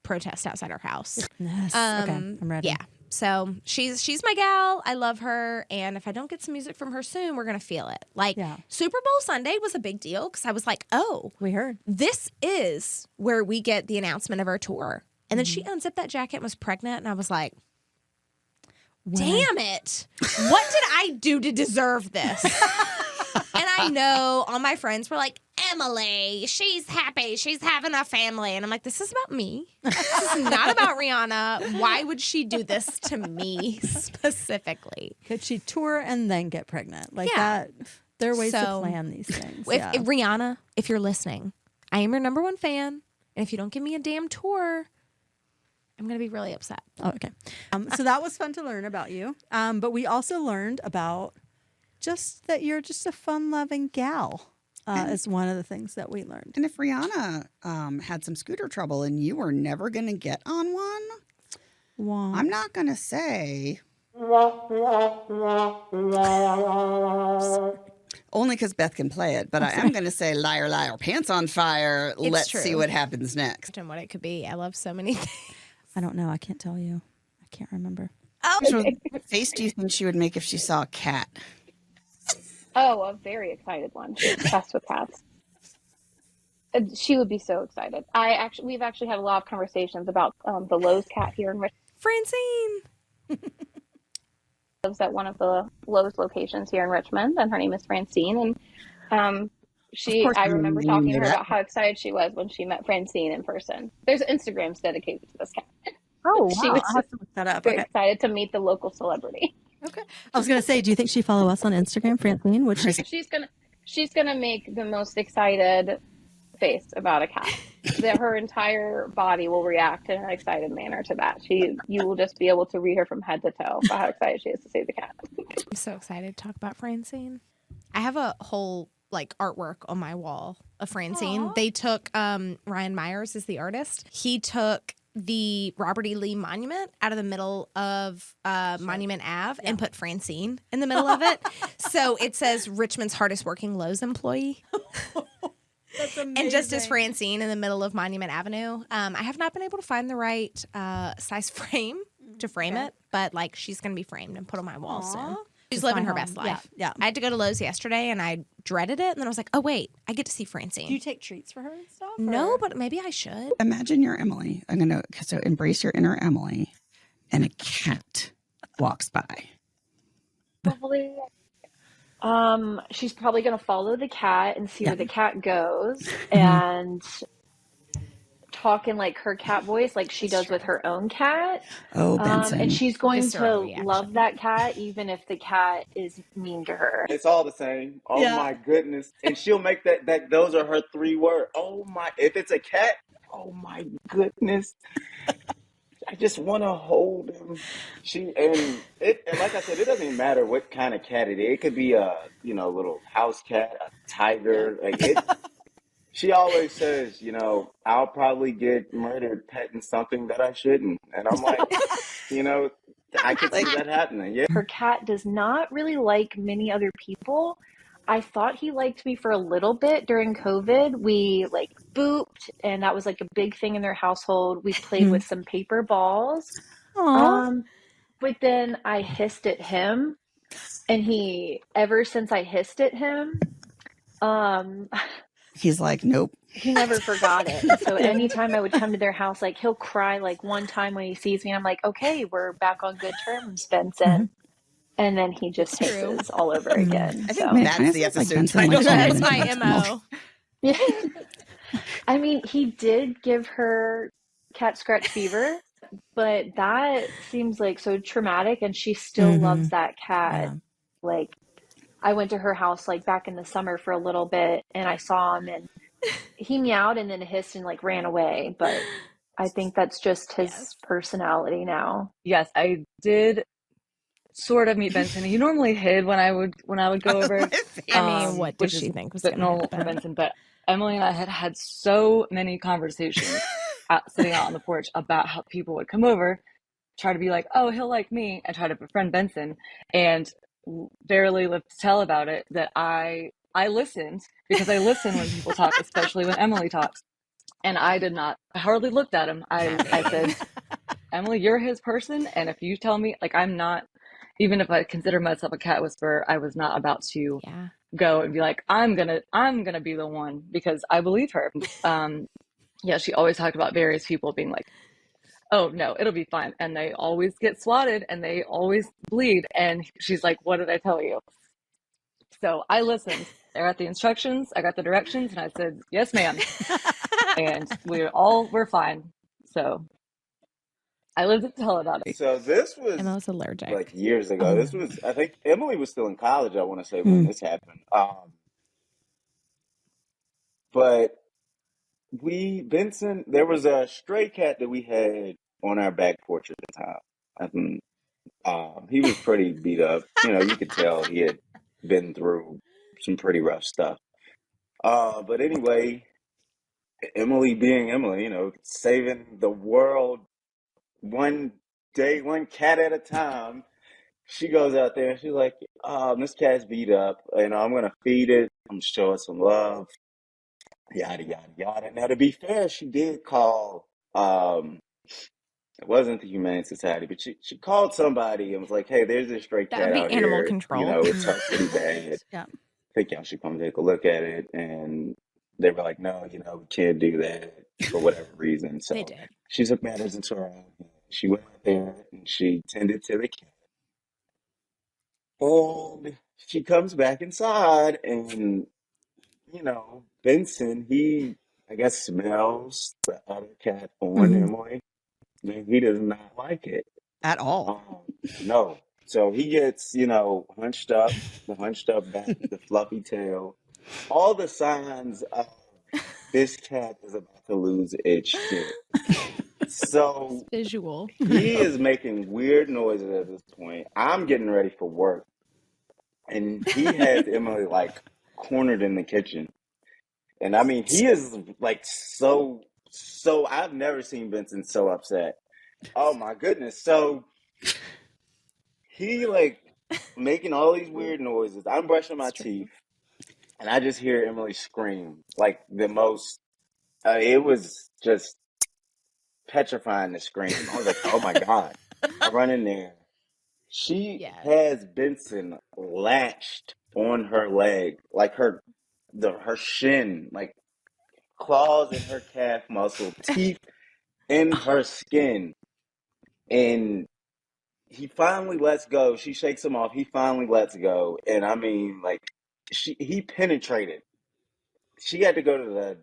protest outside her house. Yes. Okay. I'm ready. Yeah. So she's my gal. I love her. And if I don't get some music from her soon, we're going to feel it. Like Super Bowl Sunday was a big deal because I was like, oh, we heard this is where we get the announcement of our tour. And then she unzipped that jacket and was pregnant. And I was like, damn it. What did I do to deserve this? And I know all my friends were like, Emily, she's happy. She's having a family. And I'm like, this is about me. This is not about Rihanna. Why would she do this to me specifically? Could she tour and then get pregnant? Like that. There are ways to plan these things. If Rihanna, if you're listening, I am your number one fan. And if you don't give me a damn tour, I'm going to be really upset. Oh, okay. So that was fun to learn about you. But we also learned about just that you're just a fun-loving gal is one of the things that we learned. And if Rihanna had some scooter trouble and you were never going to get on one, I'm not going to say... Only because Beth can play it, but I am going to say liar, liar, pants on fire. Let's see what happens next. And what it could be. I love so many things. I don't know. I can't tell you. I can't remember. What face do you think she would make if she saw a cat? Oh, a very excited one. She's obsessed with cats. She would be so excited. We've actually had a lot of conversations about the Lowe's cat here in Richmond. Francine lives at one of the Lowe's locations here in Richmond, and her name is Francine. And I remember talking to her about how excited she was when she met Francine in person. There's Instagrams dedicated to this cat. Oh, wow. She was I'll have to look that up. very excited to meet the local celebrity. Okay. I was going to say, do you think she follow us on Instagram, Francine? She's gonna make the most excited face about a cat. That her entire body will react in an excited manner to that. You will just be able to read her from head to toe about how excited she is to see the cat. I'm so excited to talk about Francine. I have a whole like artwork on my wall of Francine. Aww. They took Ryan Myers is the artist. He took the Robert E. Lee monument out of the middle of Monument Ave and put Francine in the middle of it. So it says Richmond's hardest working Lowe's employee. That's amazing. And just as Francine in the middle of Monument Avenue. I have not been able to find the right size frame to frame it, but like she's going to be framed and put on my wall soon. She's living her best life. Yeah. I had to go to Lowe's yesterday and I dreaded it. And then I was like, oh, wait, I get to see Francine. Do you take treats for her and stuff? No, but maybe I should. Imagine you're Emily. So embrace your inner Emily, and a cat walks by. Probably. She's probably going to follow the cat and see where the cat goes and talk in like her cat voice like she does with her own cat. Oh, Benson. And she's going Visceral to reaction. love that cat even if the cat is mean to her. It's all the same. Oh my goodness. And she'll make that those are her 3 words. Oh my, if it's a cat, oh my goodness. I just want to hold him. And like I said, it doesn't matter what kind of cat it is. It could be a little house cat, a tiger. She always says, I'll probably get murdered petting something that I shouldn't. And I'm like, I could see that happening. Yeah. Her cat does not really like many other people. I thought he liked me for a little bit during COVID. We like booped, and that was like a big thing in their household. We played with some paper balls. Aw. But then I hissed at him, and ever since I hissed at him, he's like, nope. He never forgot it. And so anytime I would come to their house, like he'll cry like one time when he sees me. And I'm like, okay, we're back on good terms, Benson. And then he just hisses all over again. I think that's the episode title. That's my MO. Yeah. I mean, he did give her cat scratch fever, but that seems like so traumatic, and she still loves that cat. Yeah. Like, I went to her house like back in the summer for a little bit, and I saw him, and he meowed and then hissed and like ran away. But I think that's just his personality now. Yes, I did sort of meet Benson. He normally hid when I would go over. I mean, what did she think was going to normal happen? for Benson? But Emily and I had so many conversations sitting out on the porch about how people would come over, try to be like, oh, he'll like me, and try to befriend Benson, and barely lived to tell about it that I listened, because I listen when people talk, especially when Emily talks. And I did not. I hardly looked at him. I said, Emily, you're his person, and if you tell me, like, I'm not, even if I consider myself a cat whisperer, I was not about to go and be like, I'm gonna be the one, because I believe her. Yeah, she always talked about various people being like, oh no, it'll be fine, and they always get swatted and they always bleed, and she's like, what did I tell you? So I listened. I got the instructions, I got the directions, and I said, yes ma'am. And we're fine. So I lived to tell about it. So this was Emma's allergic. like years ago. This was, I think Emily was still in college, I want to say, when this happened. But Benson, there was a stray cat that we had on our back porch at the time. I mean, he was pretty beat up. You could tell he had been through some pretty rough stuff. But anyway, Emily being Emily, saving the world one day, one cat at a time. She goes out there and she's like, this cat's beat up. I'm going to feed it. I'm going to show it some love. Yada, yada, yada. Now, to be fair, she did call, it wasn't the Humane Society, but she called somebody and was like, hey, there's this stray cat out animal here. control. It's hurt pretty bad. Yeah. I think y'all should come take a look at it. And they were like, no, we can't do that for whatever reason. So They did. she took matters into her own hands. She went out there and she tended to the cat. And she comes back inside and, Benson, he, I guess, smells the other cat on Emily. And he does not like it. At all. No. So he gets, hunched up, the hunched up back, the fluffy tail. All the signs of this cat is about to lose its shit. So Visual. he is making weird noises at this point. I'm getting ready for work. And he has Emily like cornered in the kitchen. And I mean, he is like so I've never seen Benson so upset. Oh my goodness. So he like making all these weird noises. I'm brushing my teeth and I just hear Emily scream like the most, it was just petrifying to scream. I was like, oh my God. I run in there. She has Benson latched on her leg, like her shin, like claws in her calf muscle, teeth in her skin. And he finally lets go. She shakes him off. He finally lets go. And I mean, like, he penetrated. She had to go to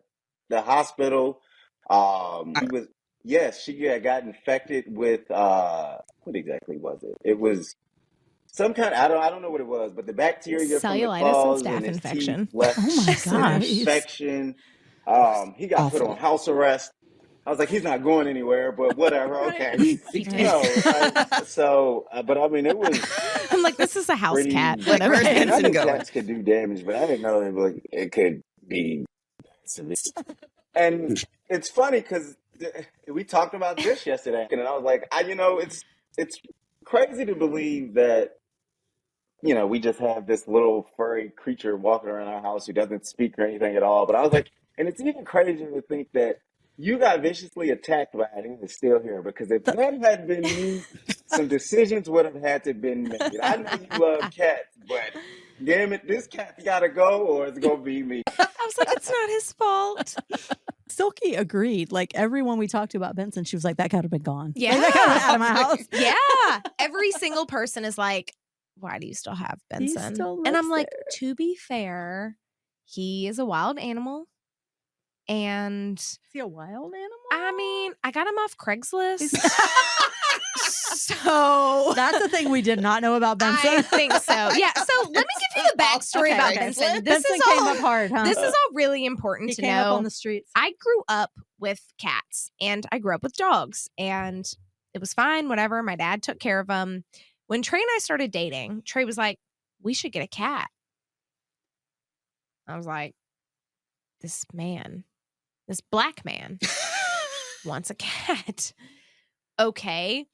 the hospital. She had got infected with, what exactly was it? It was some kind of, I don't know what it was, but the bacteria from the Cellulitis claws and staph and his infection. teeth left an gosh. infection. He got put on house arrest. I was like, he's not going anywhere, but whatever. Okay. But I mean, it was. I'm like, this is a house pretty, cat. Like, Whatever. where's I Benson knew going? cats could do damage, but I didn't know it could be severe. And it's funny because we talked about this yesterday, and I was like, it's crazy to believe that, we just have this little furry creature walking around our house who doesn't speak or anything at all. But I was like, and it's even crazier to think that you got viciously attacked by it and it's still here. Because if that had been me, some decisions would have had to been made. I know you love cats, but damn it, this cat's got to go or it's going to be me. I was like, it's not his fault. Silky agreed. Like everyone we talked to about Benson, she was like, that cat would have been gone. Yeah. Like, that cat went out of my house. Yeah. Every single person is like, why do you still have Benson? And I'm like, to be fair, he is a wild animal. And is he a wild animal? I mean, I got him off Craigslist. So that's the thing we did not know about Benson. I think so. Yeah. So let me give you the backstory about Benson. Benson came up hard, huh? This is all really important to know. He came up on the streets. I grew up with cats and I grew up with dogs and it was fine, whatever. My dad took care of them. When Trey and I started dating, Trey was like, we should get a cat. I was like, this black man wants a cat. Okay.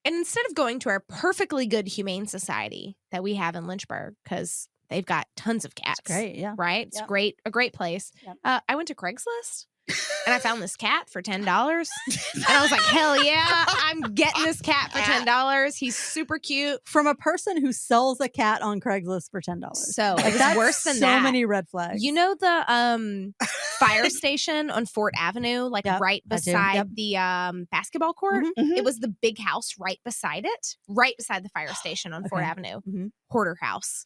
And instead of going to our perfectly good humane society that we have in Lynchburg, because they've got tons of cats. It's great, yeah. Right? It's a great place. Yep. I went to Craigslist and I found this cat for $10. And I was like, hell yeah, I'm getting this cat for $10. He's super cute. From a person who sells a cat on Craigslist for $10. So like, it's worse than that. So many red flags. You know the fire station on Fort Avenue, like right beside the basketball court? Mm-hmm. It was the big house right beside it, right beside the fire station on Fort Avenue. Mm-hmm. Hoarder house.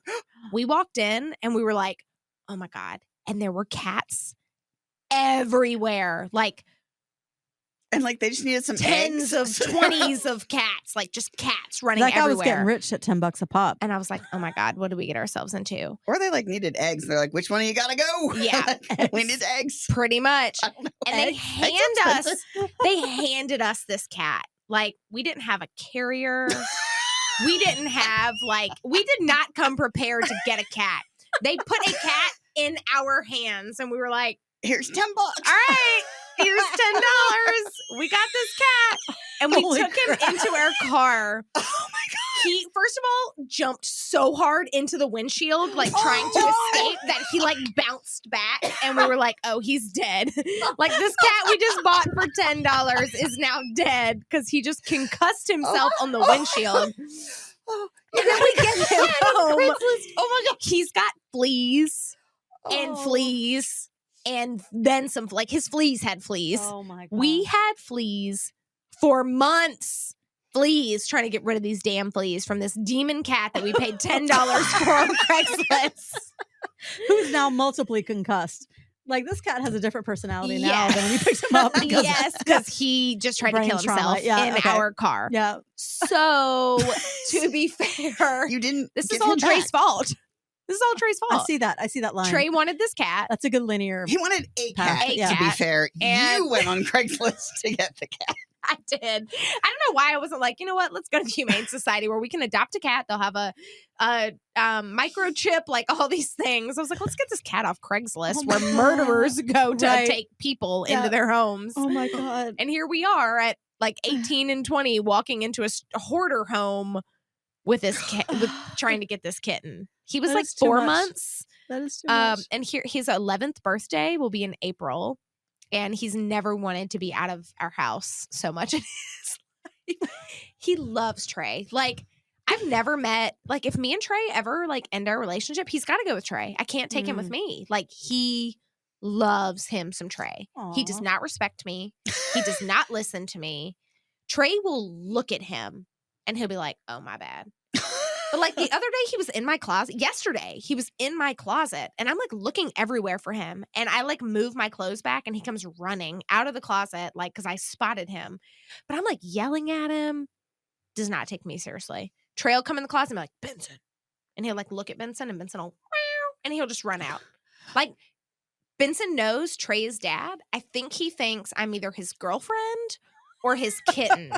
We walked in and we were like, oh my God. And there were cats everywhere. And they just needed some tens eggs. of 20s of cats, like just cats running that guy everywhere. was getting rich at $10 a pop. And I was like, oh my God, what did we get ourselves into? Or they needed eggs. They're like, which one of you gotta go? Yeah. We need eggs. Pretty much. And they handed us this cat. We didn't have a carrier. We didn't have we did not come prepared to get a cat. They put a cat in our hands and we were like, here's $10. All right, here's $10. We got this cat. And we took him into our car. Oh my God. He, first of all, jumped so hard into the windshield, trying to escape that he bounced back. And we were like, oh, he's dead. This cat we just bought for $10 is now dead because he just concussed himself on the windshield. And then we get him home. Oh my God. He's got fleas and fleas. And then some, his fleas had fleas. Oh my God. We had fleas for months. Fleas, trying to get rid of these damn fleas from this demon cat that we paid $10 for on Craigslist. Who's now multiply concussed. This cat has a different personality now than when you picked him up. Yes, because he just tried to kill himself in our car. Yeah. So, to be fair, you didn't. This is all Trey's fault. This is all Trey's fault. I see that line. Trey wanted this cat. That's a good linear. He wanted a cat. To be fair, you went on Craigslist to get the cat. I did. I don't know why I wasn't like, you know what? Let's go to the Humane Society where we can adopt a cat. They'll have a microchip, all these things. I was like, let's get this cat off Craigslist where murderers go to take people into their homes. Oh my God. And here we are at 18 and 20 walking into a hoarder home with this trying to get this kitten. He was 4 months. That is too much. And here his 11th birthday will be in April. And he's never wanted to be out of our house so much in his life. He loves Trey. I've never met, if me and Trey ever, end our relationship, he's got to go with Trey. I can't take him with me. He loves him some Trey. Aww. He does not respect me. He does not listen to me. Trey will look at him and he'll be like, oh, my bad. But the other day he was in my closet. Yesterday he was in my closet and I'm looking everywhere for him. And I move my clothes back and he comes running out of the closet because I spotted him. But I'm yelling at him. Does not take me seriously. Trey will come in the closet and be like, Benson. And he'll look at Benson and Benson will and he'll just run out. Benson knows Trey is dad. I think he thinks I'm either his girlfriend or his kitten.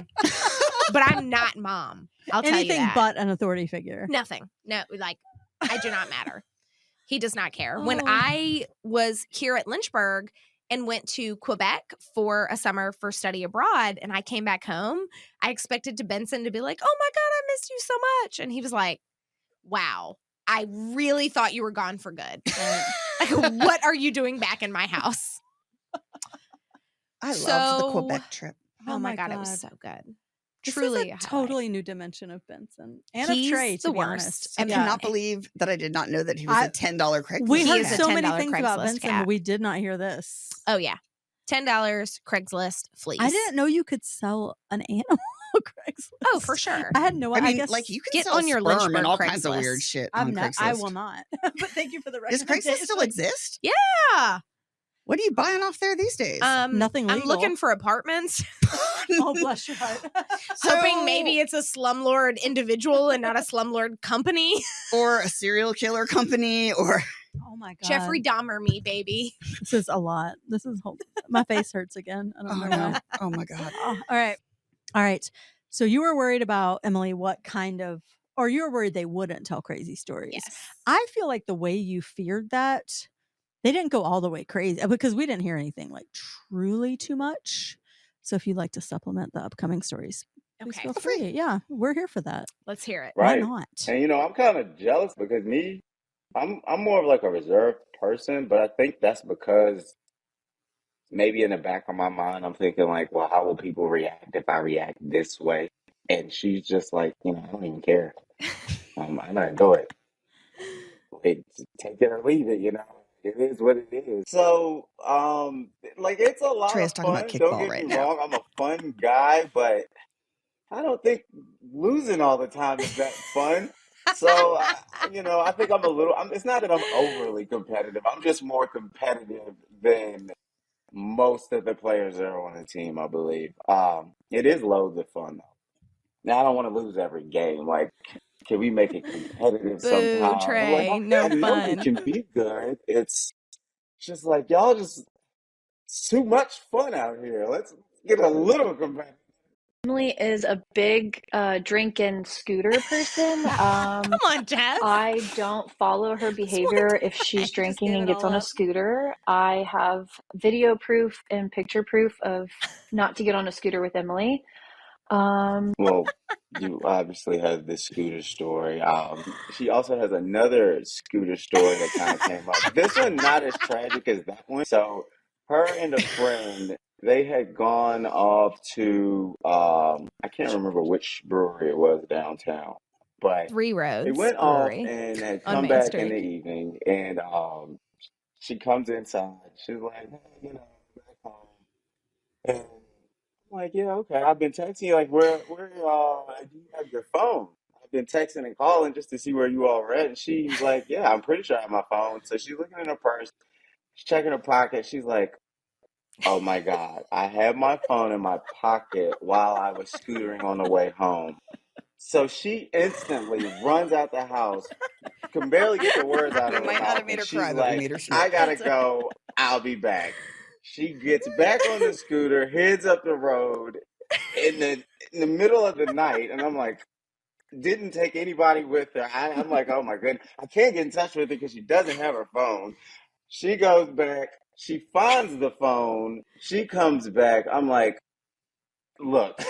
But I'm not mom. I'll tell you that. Anything but an authority figure. Nothing. No, I do not matter. He does not care. When I was here at Lynchburg and went to Quebec for a summer for study abroad and I came back home, I expected Benson to be like, oh my God, I missed you so much. And he was like, wow, I really thought you were gone for good. Like, what are you doing back in my house? I loved the Quebec trip. Oh my God, it was so good. This Truly is a totally new dimension of Benson and He's of Trey, the to be worst. honest. I cannot believe that I did not know that he was a $10 Craigslist. We heard is a so many $10 things about Craigslist Benson, cat. but we did not hear this. Oh, yeah. $10 Craigslist fleece. I didn't know you could sell an animal Craigslist. Oh, for sure. I had no I idea. mean, I guess like you can get sell on your sperm Lynchburg and all kinds of Craigslist. weird shit on Craigslist. I will not. But thank you for the Does recommendation. Craigslist still exist? Yeah. What are you buying off there these days? Nothing legal. I'm looking for apartments. Oh, bless your heart. Hoping maybe it's a slumlord individual and not a slumlord company. Or a serial killer company, or Oh my God. Jeffrey Dahmer me, baby. This is a lot. This is my face hurts again. I don't know why. Oh my God. All right. All right. So you were worried about, Emily, what kind of, or you were worried they wouldn't tell crazy stories. Yes. I feel like the way you feared that, they didn't go all the way crazy because we didn't hear anything like truly too much. So if you'd like to supplement the upcoming stories, please feel free. Yeah, we're here for that. Let's hear it. Right. Why not? And you know, I'm kind of jealous because I'm more of like a reserved person, but I think that's because maybe in the back of my mind I'm thinking like, well, how will people react if I react this way? And she's just like, you know, I don't even care. I'm not do it. Take it or leave it, you know. It is what it is. So, like it's a lot Trey's of talking fun. about Don't kickball get right me now. wrong. I'm a fun guy, but I don't think losing all the time is that fun. So, I think it's not that I'm overly competitive. I'm just more competitive than most of the players that are on the team, I believe. It is loads of fun, though. Now, I don't want to lose every game. Like, can we make it competitive Boo, sometime? I'm like, Trey. No I know we fun. can be good. It's just like, y'all just, it's too much fun out here. Let's get a little competitive. Emily is a big drinking scooter person. Come on, Jess. I don't follow her behavior if she's drinking and gets on a scooter. I have video proof and picture proof of not to get on a scooter with Emily. Well, you obviously have this scooter story. She also has another scooter story that kind of came up. This one not as tragic as that one. So her and a friend, they had gone off to I can't remember which brewery it was downtown, but Three Roads they went off Brewery and had on come Main back in Street. the evening, and she comes inside. She's like, hey, back home. And I'm like, yeah, okay. I've been texting you, like, where do you have your phone? I've been texting and calling just to see where you all are at. And she's like, yeah, I'm pretty sure I have my phone. So she's looking in her purse, she's checking her pocket. She's like, oh my God, I had my phone in my pocket while I was scootering on the way home. So she instantly runs out the house, can barely get the words out We of her might not mouth, have made and her she's cry, but we made like, her snort. I gotta go. I'll be back. She gets back on the scooter, heads up the road in the middle of the night, and I'm like, didn't take anybody with her. I'm like, oh my goodness, I can't get in touch with her because she doesn't have her phone. She goes back, she finds the phone, she comes back. I'm like, look,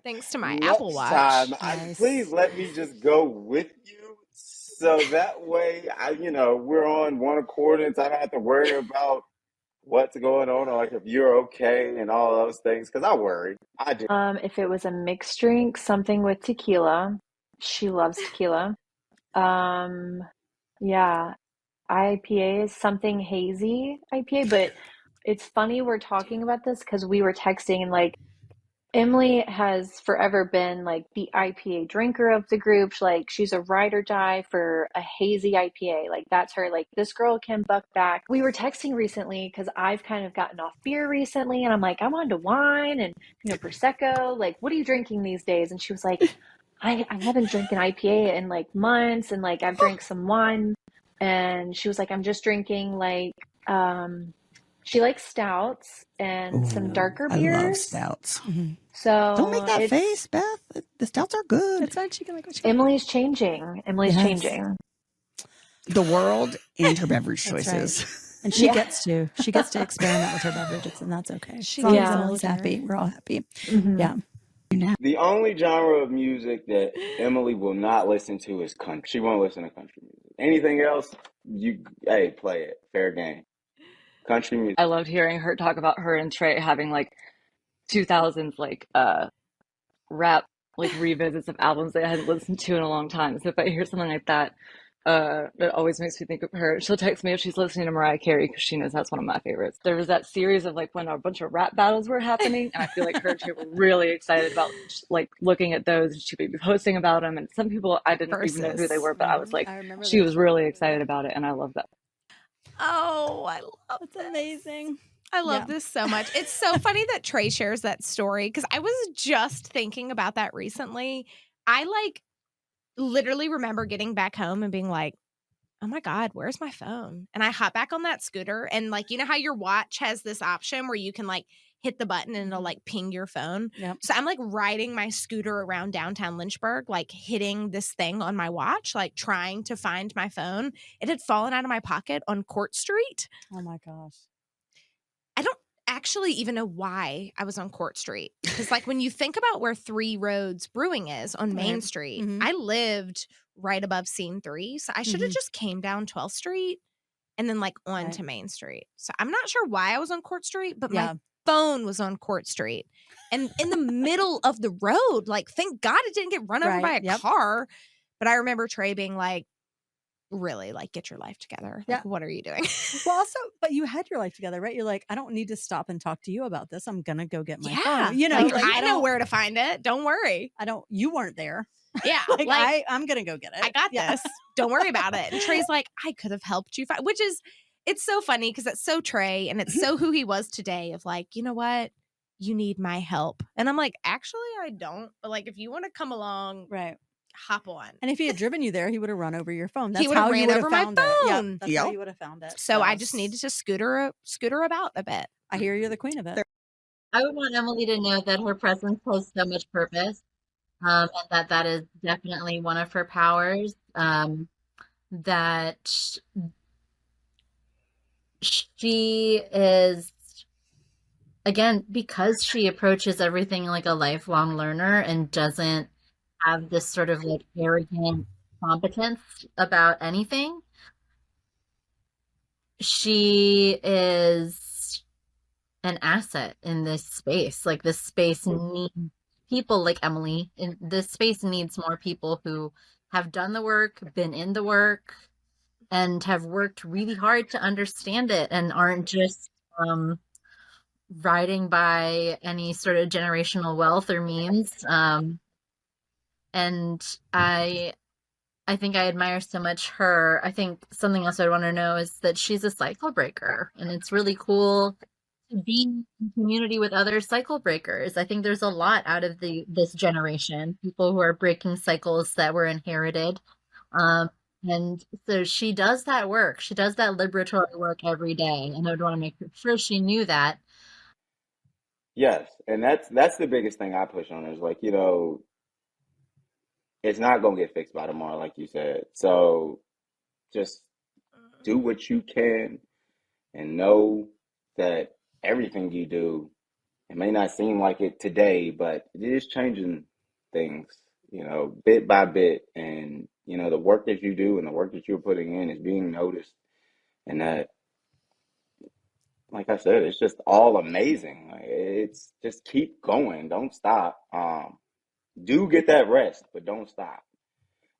Thanks to my next Apple Watch. time, please let me just go with you, so that way we're on one accord, and I don't have to worry about what's going on, or like if you're okay and all those things, because I worry. I do. If it was a mixed drink, something with tequila. She loves tequila. Yeah, IPA is something hazy IPA, but it's funny we're talking about this because we were texting and like Emily has forever been like the IPA drinker of the group. She's a ride or die for a hazy IPA. Like that's her, like this girl can buck back. We were texting recently because I've kind of gotten off beer recently and I'm like, I'm on to wine and Prosecco. Like, what are you drinking these days? And she was like, I haven't drinking IPA in like months, and like I've drank some wine. And she was like, I'm just drinking like she likes stouts and some darker I beers. love stouts. So Don't make that face, Beth. The stouts are good. That's fine. She can like what she Emily's changing. Changing. The world and her beverage That's choices. right. And she gets to experiment with her beverages, and that's okay. As long as Emily's happy, we're all happy. Mm-hmm. Yeah. The only genre of music that Emily will not listen to is country. She won't listen to country music. Anything else, play it. Fair game. Country music. I loved hearing her talk about her and Trey having like 2000s rap like revisits of albums that I hadn't listened to in a long time. So if I hear something like that, that always makes me think of her. She'll text me if she's listening to Mariah Carey because she knows that's one of my favorites. There was that series of like when a bunch of rap battles were happening, and I feel like her and Trey were really excited about like looking at those, and she'd be posting about them. And some people I didn't even know who they were, but I was like, she was really excited about it, and I love that. Oh, I love It's amazing. I love this so much. It's so funny that Trey shares that story because I was just thinking about that recently. I like literally remember getting back home and being like, oh my God, where's my phone? And I hop back on that scooter and like, you know how your watch has this option where you can like hit the button and it'll like ping your phone. Yep. So I'm like riding my scooter around downtown Lynchburg, like hitting this thing on my watch, like trying to find my phone. It had fallen out of my pocket on Court Street. Oh my gosh. I don't actually even know why I was on Court Street. Because like when you think about where Three Roads Brewing is on Main Street, I lived right above Scene 3. So I should have just came down 12th Street and then like on to Main Street. So I'm not sure why I was on Court Street, but my phone was on Court Street and in the middle of the road. Like, thank God it didn't get run over by a car. But I remember Trey being like, really, like, get your life together. Like, what are you doing? Well, also, but you had your life together, right? You're like, I don't need to stop and talk to you about this. I'm gonna go get my phone. You know, like I know where to find it. Don't worry. You weren't there. Yeah. like I'm gonna go get it. I got this. Don't worry about it. And Trey's like, I could have helped you find, which is, it's so funny because it's so Trey and it's so who he was today of like, you know what? You need my help. And I'm like, actually, I don't. But like, if you want to come along, hop on. And if he had driven you there, he would have run over your phone. That's he would how have ran over my phone. Yeah, that's how you would have found it. So I just needed to scooter about a bit. I hear you're the queen of it. I would want Emily to know that her presence holds so much purpose, and that is definitely one of her powers. That she is, again, because she approaches everything like a lifelong learner and doesn't have this sort of like arrogant competence about anything. She is an asset in this space. Like, this space needs people like Emily. And this space needs more people who have done the work, been in the work, and have worked really hard to understand it and aren't just riding by any sort of generational wealth or means. And I think I admire so much her. I think something else I'd want to know is that she's a cycle breaker, and it's really cool to be in community with other cycle breakers. I think there's a lot out of this generation, people who are breaking cycles that were inherited. And so she does that work. She does that liberatory work every day, and I would want to make sure she knew that. Yes, and that's the biggest thing I push on is like, you know, it's not going to get fixed by tomorrow, like you said. So just do what you can and know that everything you do, it may not seem like it today, but it is changing things, you know, bit by bit. And, you know, the work that you do and the work that you're putting in is being noticed. And that, like I said, it's just all amazing. Like, it's just keep going. Don't stop. Do get that rest, but don't stop.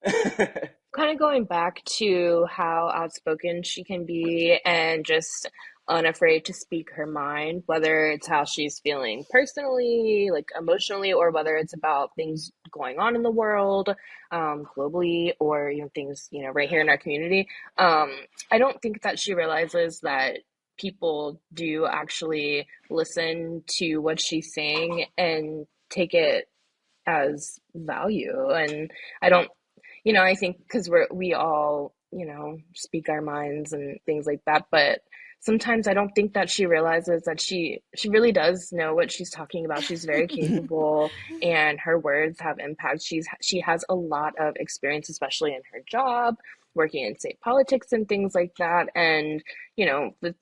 Kind of going back to how outspoken she can be and just unafraid to speak her mind, whether it's how she's feeling personally, like emotionally, or whether it's about things going on in the world, globally, or, you know, things, you know, right here in our community. I don't think that she realizes that people do actually listen to what she's saying and take it as value. And I don't, you know, I think because we all, you know, speak our minds and things like that, but sometimes I don't think that she realizes that she really does know what she's talking about. She's very capable and her words have impact. She has a lot of experience, especially in her job, working in state politics and things like that. And, you know, the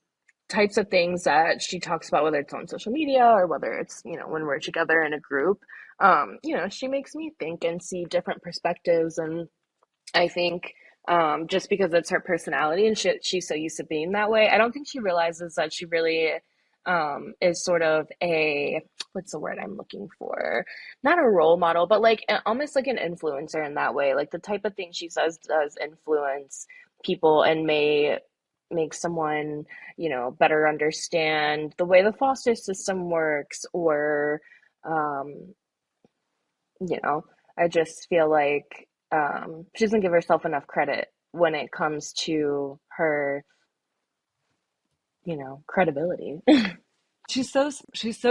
types of things that she talks about, whether it's on social media or whether it's, you know, when we're together in a group, she makes me think and see different perspectives. And I think just because it's her personality and she's so used to being that way, I don't think she realizes that she really is sort of what's the word I'm looking for? Not a role model, but like almost like an influencer in that way. Like the type of thing she says does influence people and may make someone, better understand the way the foster system works, or um, you know, I just feel like she doesn't give herself enough credit when it comes to her, credibility. She's so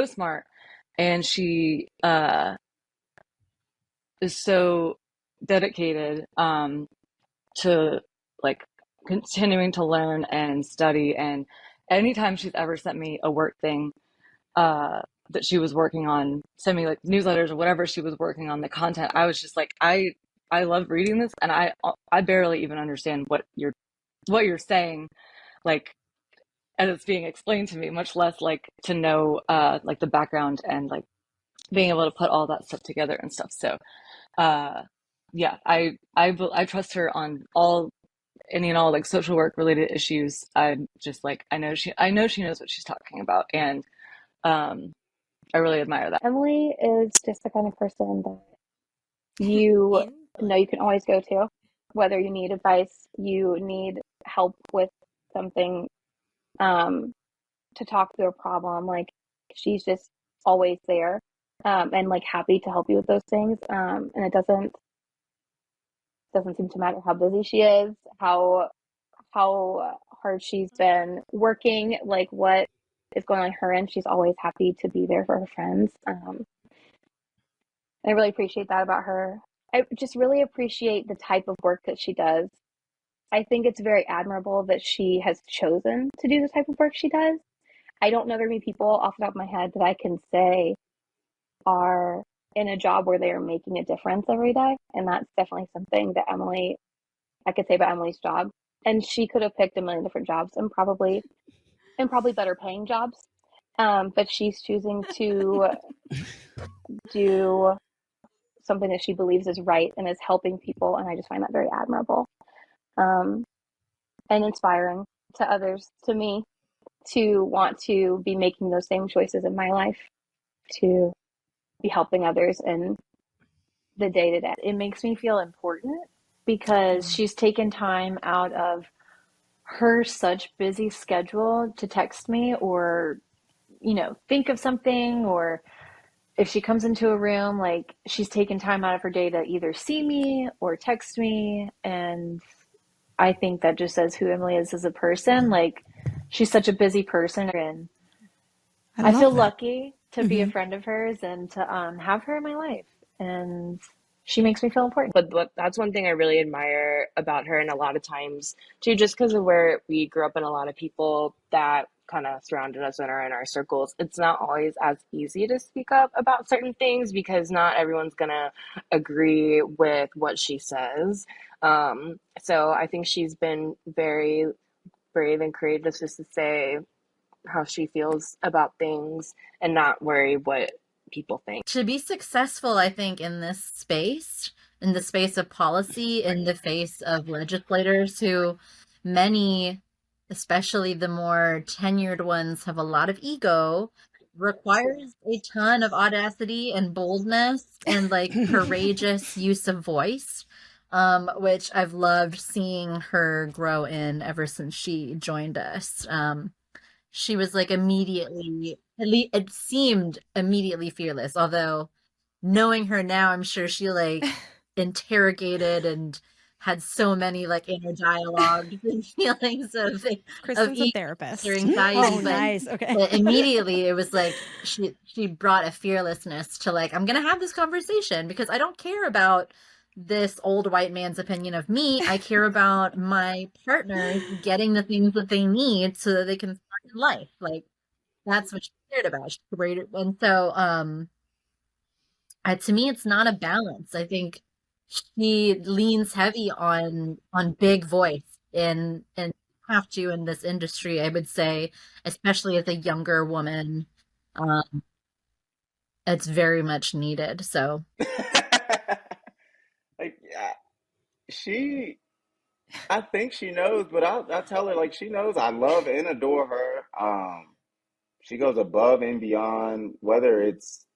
smart, and she is so dedicated to like continuing to learn and study. And anytime she's ever sent me a work thing uh that she was working on, send me like newsletters or whatever she was working on, the content, I was just like, I love reading this, and I barely even understand what you're saying, like as it's being explained to me, much less like to know like the background and like being able to put all that stuff together and stuff. So uh yeah, I trust her on any and all like social work related issues. I'm just like, I know she knows what she's talking about, and um I really admire that. Emily is just the kind of person that you know you can always go to, whether you need advice, you need help with something, to talk through a problem. Like she's just always there, and like happy to help you with those things. And it doesn't seem to matter how busy she is, how hard she's been working, like what is going on her end. She's always happy to be there for her friends. I really appreciate that about her. I just really appreciate the type of work that she does. I think it's very admirable that she has chosen to do the type of work she does. I don't know very many people off the top of my head that I can say are in a job where they are making a difference every day. And that's definitely something that I could say about Emily's job. And she could have picked a million different jobs and probably better paying jobs. But she's choosing to do something that she believes is right and is helping people. And I just find that very admirable, and inspiring to others, to me, to want to be making those same choices in my life, to be helping others in the day to day. It makes me feel important because she's taken time out of her such busy schedule to text me or, think of something, or if she comes into a room, like she's taken time out of her day to either see me or text me. And I think that just says who Emily is as a person. Like she's such a busy person, and I feel lucky to be a friend of hers and to have her in my life. And she makes me feel important. But that's one thing I really admire about her, and a lot of times too, just because of where we grew up and a lot of people that kind of surrounded us and are in our circles, it's not always as easy to speak up about certain things because not everyone's gonna agree with what she says. So I think she's been very brave and courageous just to say how she feels about things and not worry what people think. To be successful, I think, in the space of policy, in the face of legislators who many, especially the more tenured ones, have a lot of ego, requires a ton of audacity and boldness and like courageous use of voice, which I've loved seeing her grow in ever since she joined us. She was like immediately, at least it seemed immediately fearless. Although knowing her now, I'm sure she like interrogated and had so many like inner dialogues and feelings of Kristen's a therapist or anxiety. Oh, nice. Okay. But immediately it was like she brought a fearlessness to like, I'm gonna have this conversation because I don't care about this old white man's opinion of me. I care about my partners getting the things that they need so that they can start in life. Like that's what she cared about. She cared, and so to me, it's not a balance. I think she leans heavy on big voice and have to in this industry. I would say, especially as a younger woman. it's very much needed. So Like, I think she knows, but I'll tell her, like, she knows I love and adore her. She goes above and beyond, whether it's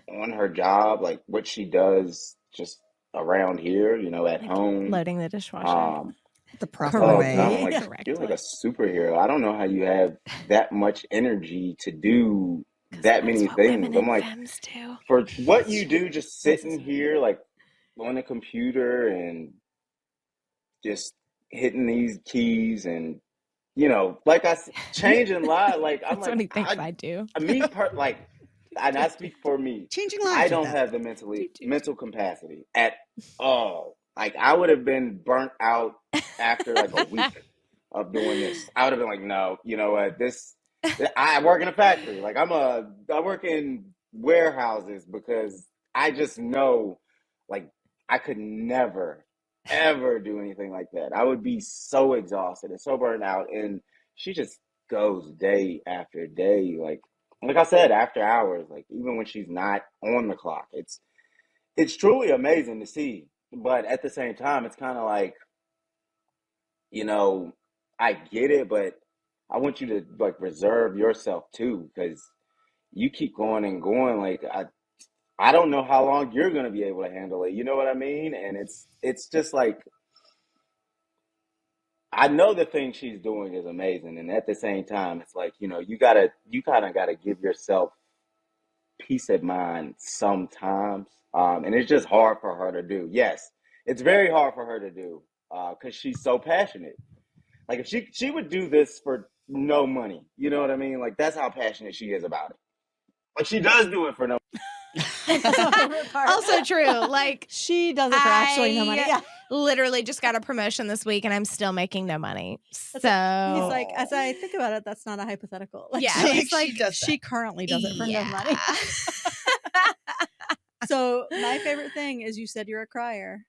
on her job, like what she does just around here, at Like home. loading the dishwasher. The proper Oh way. God, I'm like, you're like a superhero. I don't know how you have that much energy to do that many things. I'm like, do. for what you do, just sitting here like on the computer and just hitting these keys and like changing lives. Like I'm That's what like he thinks I do. like, and I speak for me. Changing I lives with don't that. have the mental capacity at all. Like I would have been burnt out after like a week of doing this. I would have been like, no, you know what? I work in a factory. Like I work in warehouses because I just know, like, I could never ever do anything like that. I would be so exhausted and so burnt out. And she just goes day after day, like I said, after hours, like even when she's not on the clock. It's truly amazing to see. But at the same time, it's kind of like, I get it, but I want you to like reserve yourself too, because you keep going and going. Like I don't know how long you're gonna be able to handle it. You know what I mean? And it's just like, I know the thing she's doing is amazing, and at the same time, it's like, you kind of gotta give yourself peace of mind sometimes, and it's just hard for her to do. Yes, it's very hard for her to do because she's so passionate. Like if she would do this for no money, you know what I mean? Like that's how passionate she is about it. Like she does do it for no. Also true. Like she does it for actually no money. Yeah. Literally just got a promotion this week and I'm still making no money. So he's like, as I think about it, that's not a hypothetical. Like, yeah, he's like she currently does it for no money. So my favorite thing is you said you're a crier,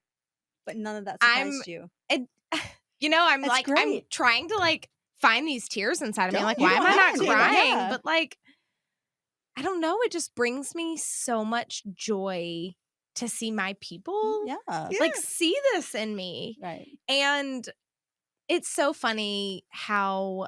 but none of that surprised you. I'm It's like, great. I'm trying to like find these tears inside of me. I'm like, You why am don't I not have to. crying? Yeah. But like, I don't know. It just brings me so much joy to see my people like see this in me. Right. And it's so funny how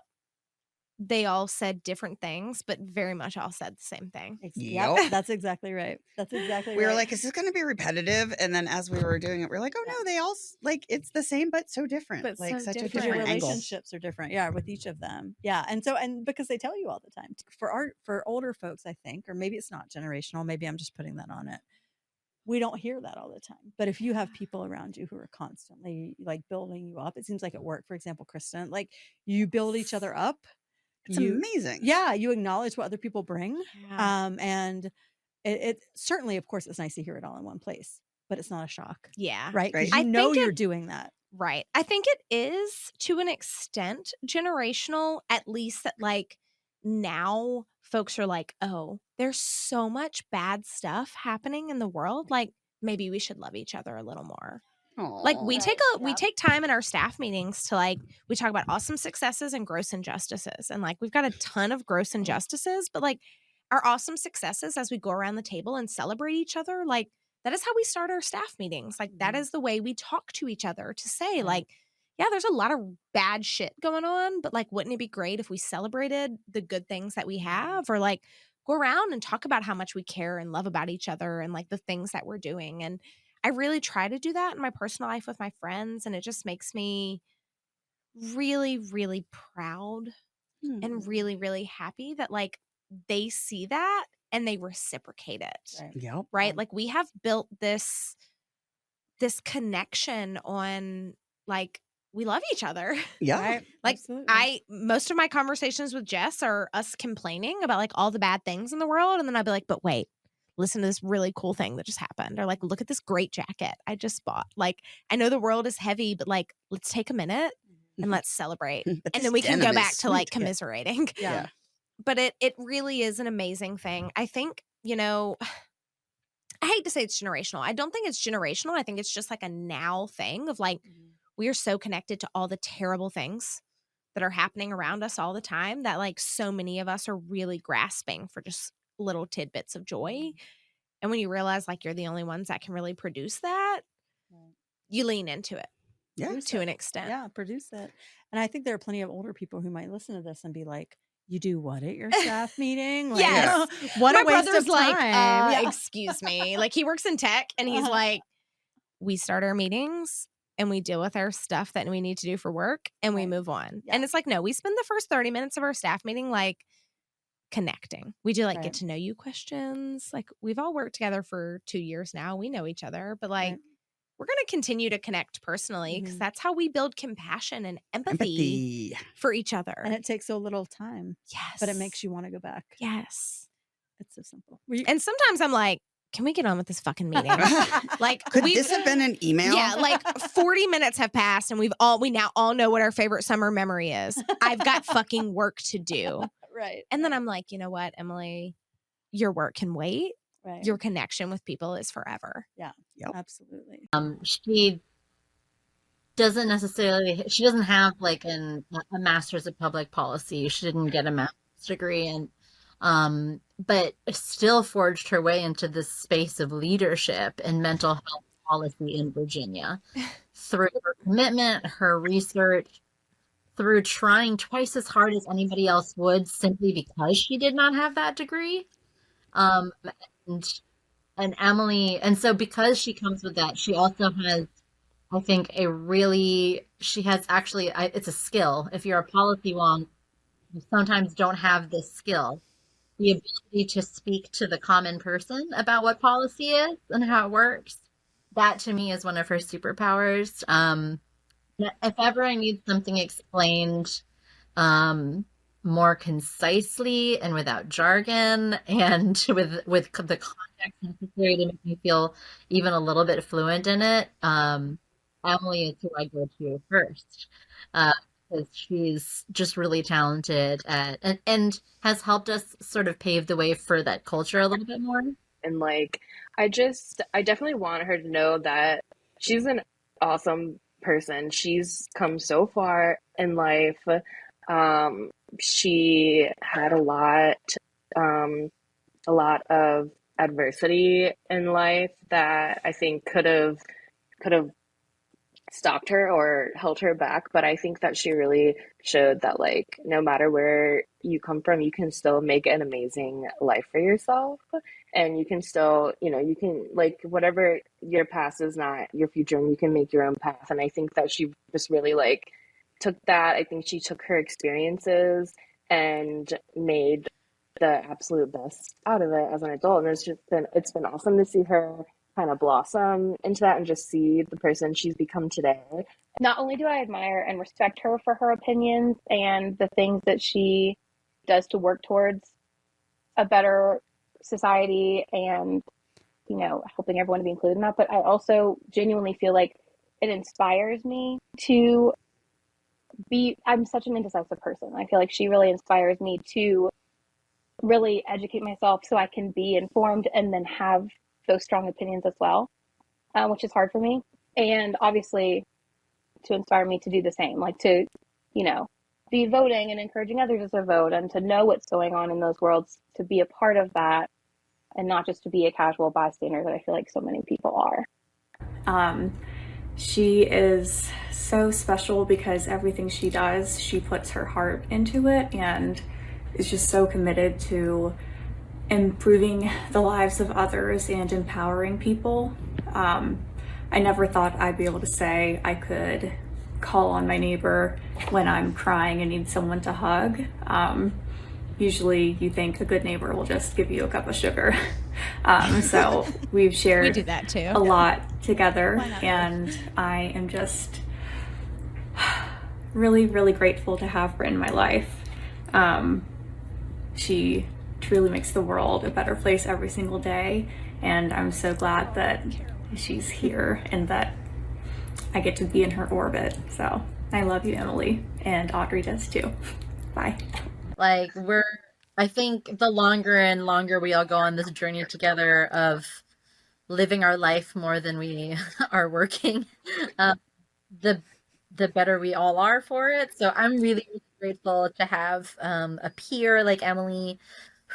they all said different things, but very much all said the same thing. Yep. That's exactly right. That's exactly right. We were like, is this going to be repetitive? And then as we were doing it, we are like, oh no, they all like it's the same but so different. But like so such different. a different your angle. relationships are different, with each of them. And because they tell you all the time. For older folks, I think, or maybe it's not generational, maybe I'm just putting that on it. We don't hear that all the time. But if you have people around you who are constantly like building you up, it seems like at work, for example, Kristen, like you build each other up. It's amazing. Yeah, you acknowledge what other people bring. Yeah. And it certainly, of course, it's nice to hear it all in one place, but it's not a shock. Yeah. Right? Because you know you're doing that. Right. I think it is to an extent generational, at least that like now folks are like, oh, there's so much bad stuff happening in the world. Like maybe we should love each other a little more. Like we take time in our staff meetings to like, we talk about awesome successes and gross injustices. And like, we've got a ton of gross injustices, but like our awesome successes as we go around the table and celebrate each other, like that is how we start our staff meetings. Like that is the way we talk to each other to say like, yeah, there's a lot of bad shit going on, but like, wouldn't it be great if we celebrated the good things that we have, or like go around and talk about how much we care and love about each other and like the things that we're doing. And I really try to do that in my personal life with my friends, and it just makes me really, really proud and really, really happy that like they see that and they reciprocate it. Right. Yep. Right? Like we have built this connection on like we love each other. Yeah. Right? Like Absolutely. most of my conversations with Jess are us complaining about like all the bad things in the world, and then I'll be like, but wait, listen to this really cool thing that just happened, or like, look at this great jacket I just bought. Like, I know the world is heavy, but like, let's take a minute and let's celebrate. And then we can go back to like commiserating. Yeah. But it really is an amazing thing. I think, I hate to say it's generational. I don't think it's generational. I think it's just like a now thing of like, we are so connected to all the terrible things that are happening around us all the time that like so many of us are really grasping for just little tidbits of joy. And when you realize like you're the only ones that can really produce that, you lean into it. Yeah. To an extent. Yeah, produce it. And I think there are plenty of older people who might listen to this and be like, you do what at your staff meeting? Like, Yes. what My a waste brother's of like, time. Yeah. excuse me. Like he works in tech and he's like, we start our meetings and we deal with our stuff that we need to do for work and we move on. Yeah. And it's like, no, we spend the first 30 minutes of our staff meeting like connecting. We do like get to know you questions. Like we've all worked together for 2 years now. We know each other, but like we're going to continue to connect personally because that's how we build compassion and empathy for each other. And it takes so little time. Yes. But it makes you want to go back. Yes. It's so simple. And sometimes I'm like, can we get on with this fucking meeting? Like, could this have been an email? Yeah, like 40 minutes have passed and we now all know what our favorite summer memory is. I've got fucking work to do. Right. And then I'm like, you know what, Emily, your work can wait. Right. Your connection with people is forever. Yeah. Absolutely. She doesn't have like a master's of public policy. She didn't get a master's degree, and but still forged her way into this space of leadership and mental health policy in Virginia through her commitment, her research, through trying twice as hard as anybody else would simply because she did not have that degree. And Emily, and so because she comes with that, she also has, I think, it's a skill. If you're a policy wonk, you sometimes don't have this skill. The ability to speak to the common person about what policy is and how it works. That to me is one of her superpowers. If ever I need something explained more concisely and without jargon and with the context necessary to make me feel even a little bit fluent in it, Emily is who I go to first. Because she's just really talented at, and has helped us sort of pave the way for that culture a little bit more. And like, I definitely want her to know that she's an awesome person. She's come so far in life. She had a lot of adversity in life that I think could have stopped her or held her back, but I think that she really showed that like no matter where you come from, you can still make an amazing life for yourself, and you can still, you can, like, whatever your past is not your future, and you can make your own path. And I think that she just really like took that. I think she took her experiences and made the absolute best out of it as an adult, and it's been awesome to see her kind of blossom into that and just see the person she's become today. Not only do I admire and respect her for her opinions and the things that she does to work towards a better society and, helping everyone to be included in that, but I also genuinely feel like it inspires me to I'm such an indecisive person. I feel like she really inspires me to really educate myself so I can be informed and then have those strong opinions as well, which is hard for me. And obviously to inspire me to do the same, like to, be voting and encouraging others to vote and to know what's going on in those worlds, to be a part of that and not just to be a casual bystander that I feel like so many people are. She is so special because everything she does, she puts her heart into it and is just so committed to improving the lives of others and empowering people. I never thought I'd be able to say I could call on my neighbor when I'm crying and need someone to hug. Usually you think a good neighbor will just give you a cup of sugar. So we've shared we do that too. a lot together, and I am just really, really grateful to have her in my life. She truly makes the world a better place every single day, and I'm so glad that she's here and that I get to be in her orbit. So I love you, Emily, and Audrey does too. Bye. Like, I think the longer and longer we all go on this journey together of living our life more than we are working, the better we all are for it. So I'm really, really grateful to have a peer like Emily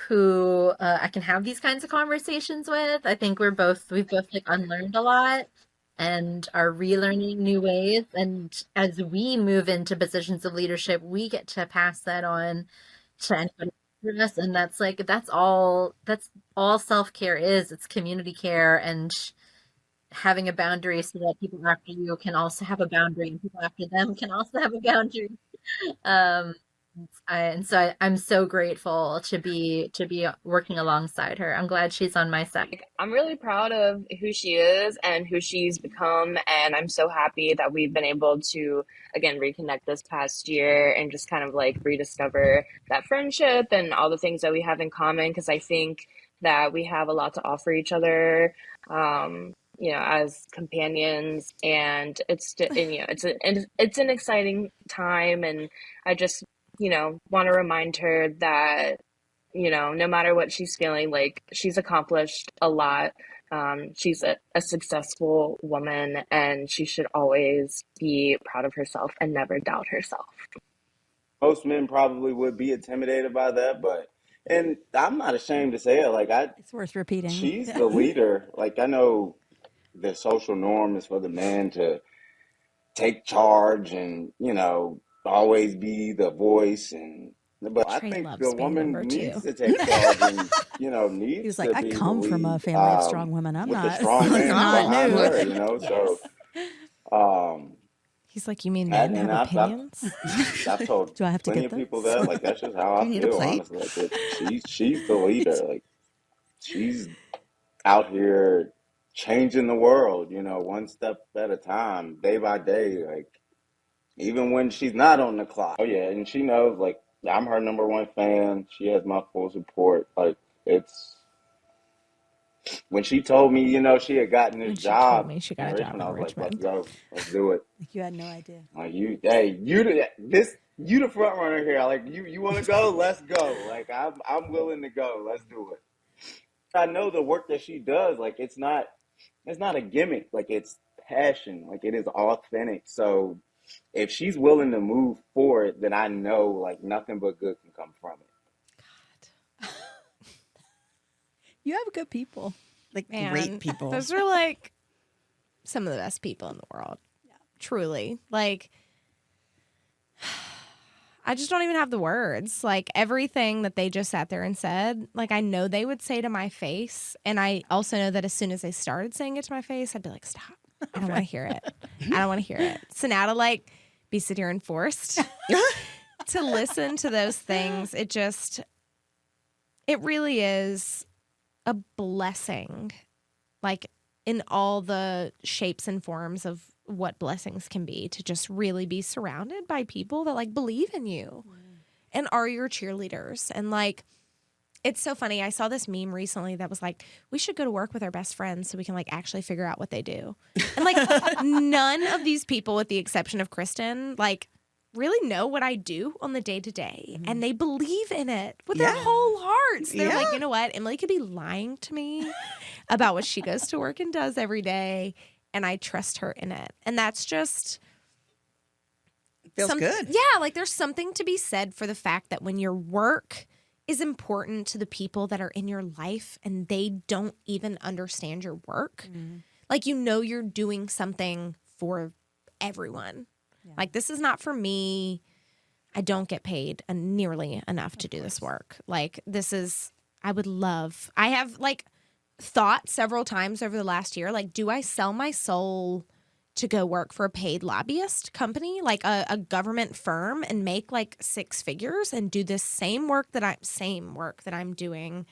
who I can have these kinds of conversations with. I think we've both like unlearned a lot and are relearning new ways. And as we move into positions of leadership, we get to pass that on to anybody after us. And that's all self-care is. It's community care and having a boundary so that people after you can also have a boundary and people after them can also have a boundary. I'm so grateful to be working alongside her. I'm glad she's on my side. I'm really proud of who she is and who she's become, and I'm so happy that we've been able to again reconnect this past year and just kind of like rediscover that friendship and all the things that we have in common, because I think that we have a lot to offer each other, as companions, and it's an exciting time, and I just want to remind her that, no matter what she's feeling, like she's accomplished a lot. She's a successful woman, and she should always be proud of herself and never doubt herself. Most men probably would be intimidated by that, and I'm not ashamed to say it. Like it's worth repeating. She's the leader. Like, I know the social norm is for the man to take charge and, always be the voice, but I think the woman needs to take charge and, needs He's like, to be I come from a family of strong women. I'm with not. a strong man behind her, Yes. So, he's like, you mean men have opinions? I've told Do I have to plenty get of people this? that, like, that's just how I feel, honestly. Like, she's the leader. Like, she's out here changing the world, one step at a time, day by day, like, even when she's not on the clock. Oh yeah, and she knows, like, I'm her number one fan. She has my full support. Like, it's when she told me, she had gotten this job in Richmond, I was like, let's go, let's do it. Like, you had no idea. Like, you the front runner here. Like, you want to go? Let's go. Like, I'm willing to go. Let's do it. I know the work that she does. Like, it's not a gimmick. Like, it's passion. Like, it is authentic. So if she's willing to move forward, then I know, like, nothing but good can come from it. You have good people. Like, great people. Those are like some of the best people in the world. Yeah. Truly. Like, I just don't even have the words. Like, everything that they just sat there and said, like, I know they would say to my face. And I also know that as soon as they started saying it to my face, I'd be like, stop. I don't want to hear it. I don't want to hear it. So now to, like, be sit here and forced to listen to those things, it really is a blessing, like, in all the shapes and forms of what blessings can be, to just really be surrounded by people that, like, believe in you and are your cheerleaders. And, like, it's so funny. I saw this meme recently that was like, we should go to work with our best friends so we can, like, actually figure out what they do. And, like, none of these people, with the exception of Kristen, like, really know what I do on the day-to-day. And they believe in it with their whole hearts. They're like, you know what? Emily could be lying to me about what she goes to work and does every day, and I trust her in it. And that's just... feels good. Yeah, like, there's something to be said for the fact that when your work is important to the people that are in your life and they don't even understand your work, like, you're doing something for everyone. Yeah. Like, this is not for me. I don't get paid nearly enough to do this work. Like, I have, like, thought several times over the last year, like, do I sell my soul to go work for a paid lobbyist company, like a government firm, and make, like, 6 figures and do this same work that I'm doing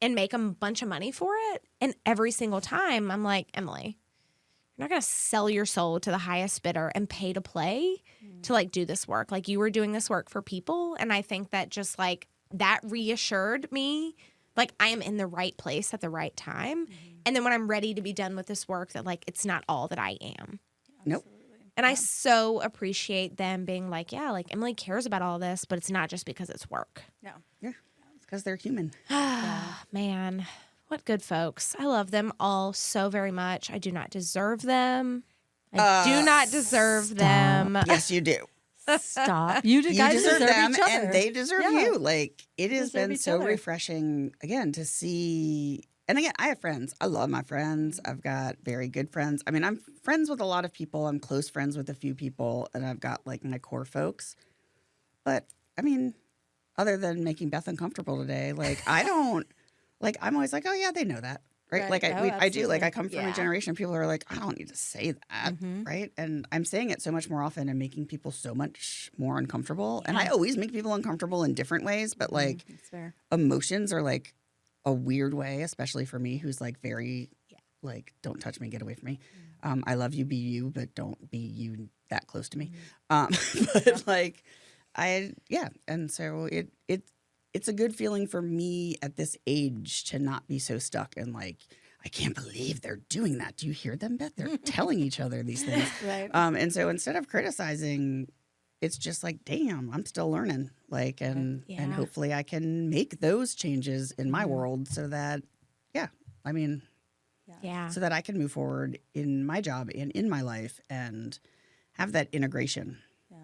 and make a bunch of money for it? And every single time I'm like, Emily, you're not going to sell your soul to the highest bidder and pay to play to, like, do this work. Like, you were doing this work for people. And I think that just, like, that reassured me, like, I am in the right place at the right time. And then when I'm ready to be done with this work, that, like, it's not all that I am. Nope. And I so appreciate them being like, yeah, like, Emily cares about all this, but it's not just because it's work. No. Yeah. It's because they're human. Man. What good folks. I love them all so very much. I do not deserve them. I do not deserve them. Yes, you do. Stop. You guys deserve them each other. and they deserve you. Like, it You has deserve been each so other. refreshing, again, to see. And again, I have friends. I love my friends. I've got very good friends. I mean, I'm friends with a lot of people. I'm close friends with a few people. And I've got like my core folks. But I mean, other than making Beth uncomfortable today, like, I don't, like, I'm always like, oh, yeah, they know that. Right. Like, I do. Like, I come from a generation of people who are like, I don't need to say that. Right. And I'm saying it so much more often and making people so much more uncomfortable. And I always make people uncomfortable in different ways. But like, That's fair. emotions are like a weird way, especially for me, who's like very, like, don't touch me, get away from me. I love you, be you, but don't be you that close to me. But like, and so it's a good feeling for me at this age to not be so stuck and like, I can't believe they're doing that. Do you hear them, Beth? They're telling each other these things. Right. And so instead of criticizing, it's just like, damn, I'm still learning. Like, and hopefully I can make those changes in my world so that, so that I can move forward in my job and in my life and have that integration. Yeah.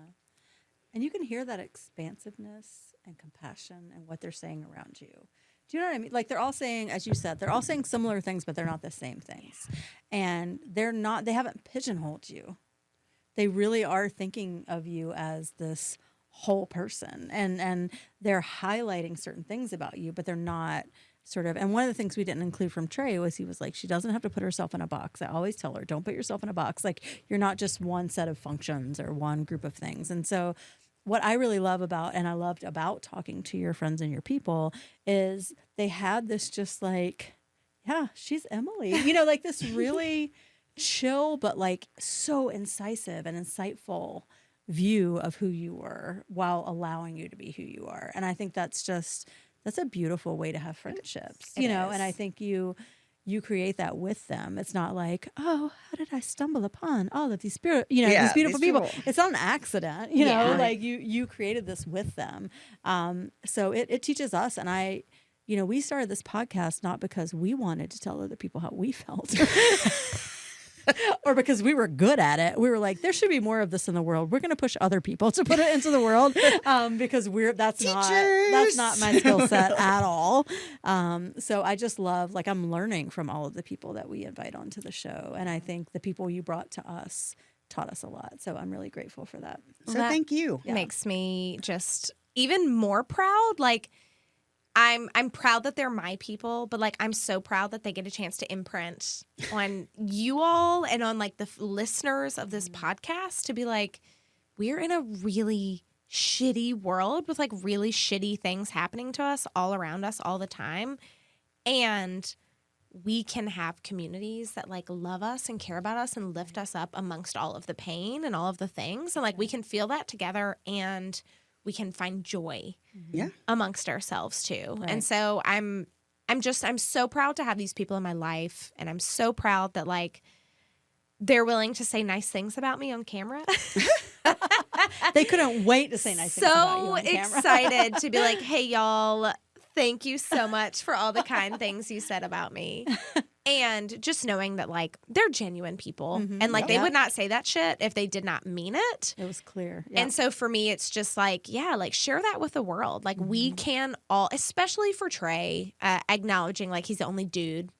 And you can hear that expansiveness and compassion and what they're saying around you. Do you know what I mean? Like, they're all saying, as you said, they're all saying similar things, but they're not the same things. And they haven't pigeonholed you. They really are thinking of you as this whole person, and they're highlighting certain things about you, but they're not sort of. And one of the things we didn't include from Trey was he was like, she doesn't have to put herself in a box. I always tell her, don't put yourself in a box. Like, you're not just one set of functions or one group of things. And so what I really love about, and I loved about talking to your friends and your people, is they had this just like, yeah, she's Emily, like this really chill, but like so incisive and insightful view of who you were while allowing you to be who you are. And I think that's a beautiful way to have friendships, and I think you create that with them. It's not like, oh, how did I stumble upon all of these these beautiful people? It's not an accident, like you created this with them. So it teaches us. And we started this podcast not because we wanted to tell other people how we felt or because we were good at it. We were like, there should be more of this in the world. We're going to push other people to put it into the world because that's not my skill set at all. So I just love, like, I'm learning from all of the people that we invite onto the show. And I think the people you brought to us taught us a lot. So I'm really grateful for that. So thank you. Makes me just even more proud. Like, I'm proud that they're my people, but like, I'm so proud that they get a chance to imprint on you all and on like the listeners of this podcast to be like, we're in a really shitty world with like really shitty things happening to us all around us all the time. And we can have communities that like love us and care about us and lift us up amongst all of the pain and all of the things. And like, we can feel that together and we can find joy amongst ourselves too. Right. And so I'm so proud to have these people in my life. And I'm so proud that like they're willing to say nice things about me on camera. They couldn't wait to say nice things about you on camera. So excited to be like, hey y'all, thank you so much for all the kind things you said about me. And just knowing that like they're genuine people and like they would not say that shit if they did not mean it. It was clear. Yep. And so for me, it's just like, like share that with the world. Like we can all, especially for Trey, acknowledging like he's the only dude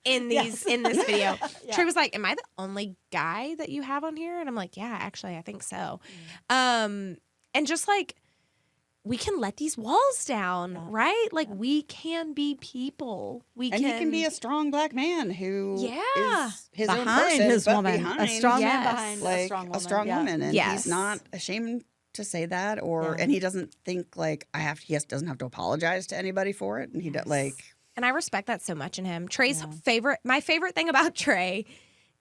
in this video. Trey was like, am I the only guy that you have on here? And I'm like, yeah, actually, I think so. And just like, we can let these walls down, right? Like we can be people. He can be a strong black man who is his behind own person, his but woman, behind, a strong man behind like a strong woman, and he's not ashamed to say that, and he doesn't think like doesn't have to apologize to anybody for it, and he and I respect that so much in him. My favorite thing about Trey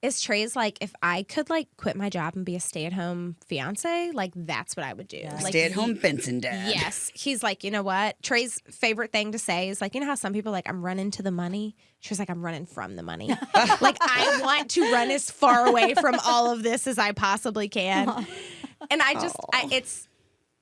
is Trey's like, if I could like quit my job and be a stay-at-home fiance, like that's what I would do. Yeah. Like, stay-at-home Benson dad. Yes. He's like, you know what? Trey's favorite thing to say is like, you know how some people are like, I'm running to the money? She's like, I'm running from the money. Like I want to run as far away from all of this as I possibly can. And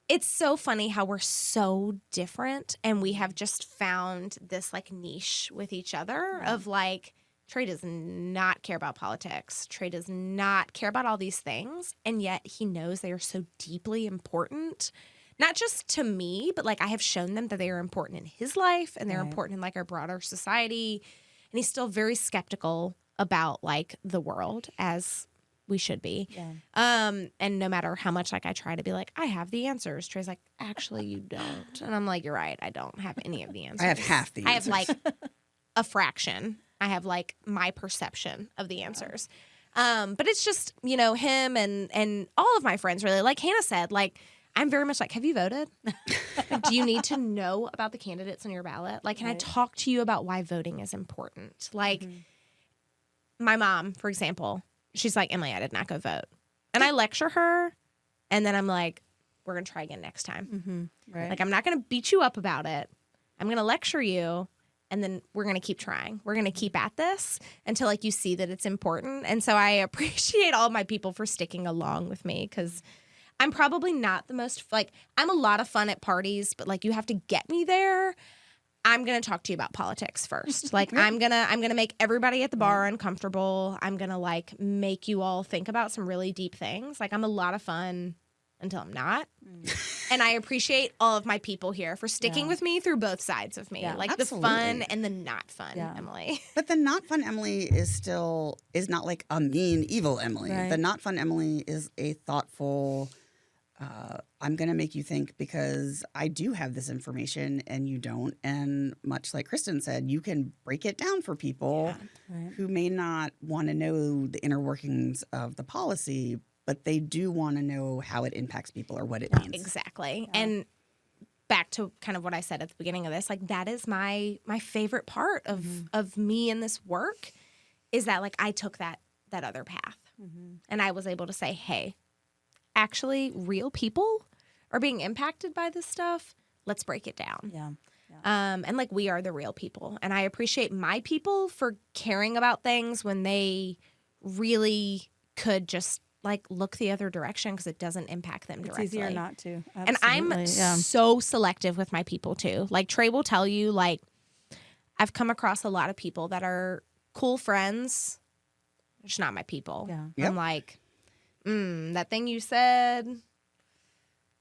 it's so funny how we're so different and we have just found this like niche with each other of like, Trey does not care about politics. Trey does not care about all these things. And yet he knows they are so deeply important, not just to me, but like I have shown them that they are important in his life and they're important in like our broader society. And he's still very skeptical about like the world, as we should be. Yeah. And no matter how much like I try to be like, I have the answers, Trey's like, actually you don't. And I'm like, you're right, I don't have any of the answers. I have half the answers. I have like a fraction. I have like my perception of the answers. But it's just, you know, him and all of my friends really, like Hannah said, like, I'm very much like, have you voted? Like, do you need to know about the candidates on your ballot? Like, can I talk to you about why voting is important? Like, my mom, for example, she's like, Emily, I did not go vote. And I lecture her, and then I'm like, we're going to try again next time. Right. Like, I'm not going to beat you up about it. I'm going to lecture you, and then we're going to keep trying. We're going to keep at this until, like, you see that it's important. And so I appreciate all my people for sticking along with me, because I'm probably not the most, like, I'm a lot of fun at parties, but, like, you have to get me there. I'm going to talk to you about politics first. Like, I'm going to make everybody at the bar uncomfortable. I'm going to, like, make you all think about some really deep things. Like, I'm a lot of fun until I'm not. And I appreciate all of my people here for sticking with me through both sides of me. Like, Absolutely. the fun and the not fun, Emily. But the not fun Emily is not like a mean, evil Emily. Right. The not fun Emily is a thoughtful, I'm going to make you think because I do have this information and you don't. And much like Kristen said, you can break it down for people who may not want to know the inner workings of the policy, but they do want to know how it impacts people or what it means. Exactly. And back to kind of what I said at the beginning of this, like, that is my favorite part of me in this work, is that, like, I took that other path. And I was able to say, hey, actually, real people are being impacted by this stuff. Let's break it down. And, like, we are the real people. And I appreciate my people for caring about things when they really could just, like, look the other direction because it doesn't impact them directly. It's easier not to. And I'm so selective with my people, too. Like, Trey will tell you, like, I've come across a lot of people that are cool friends. It's not my people. I'm like, that thing you said,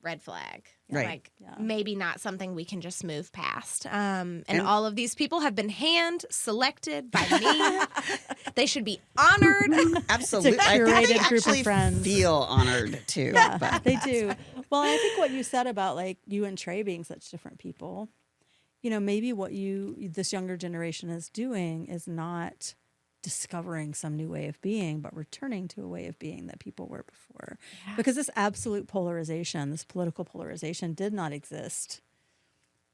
red flag. Like, maybe not something we can just move past. And all of these people have been hand selected by me. They should be honored. Absolutely. It's a curated I group of friends. Feel honored too. Yeah, they do. Well, I think what you said about, like, you and Trey being such different people, you know, maybe what this younger generation is doing is not discovering some new way of being, but returning to a way of being that people were before. Because this absolute polarization, this political polarization, did not exist,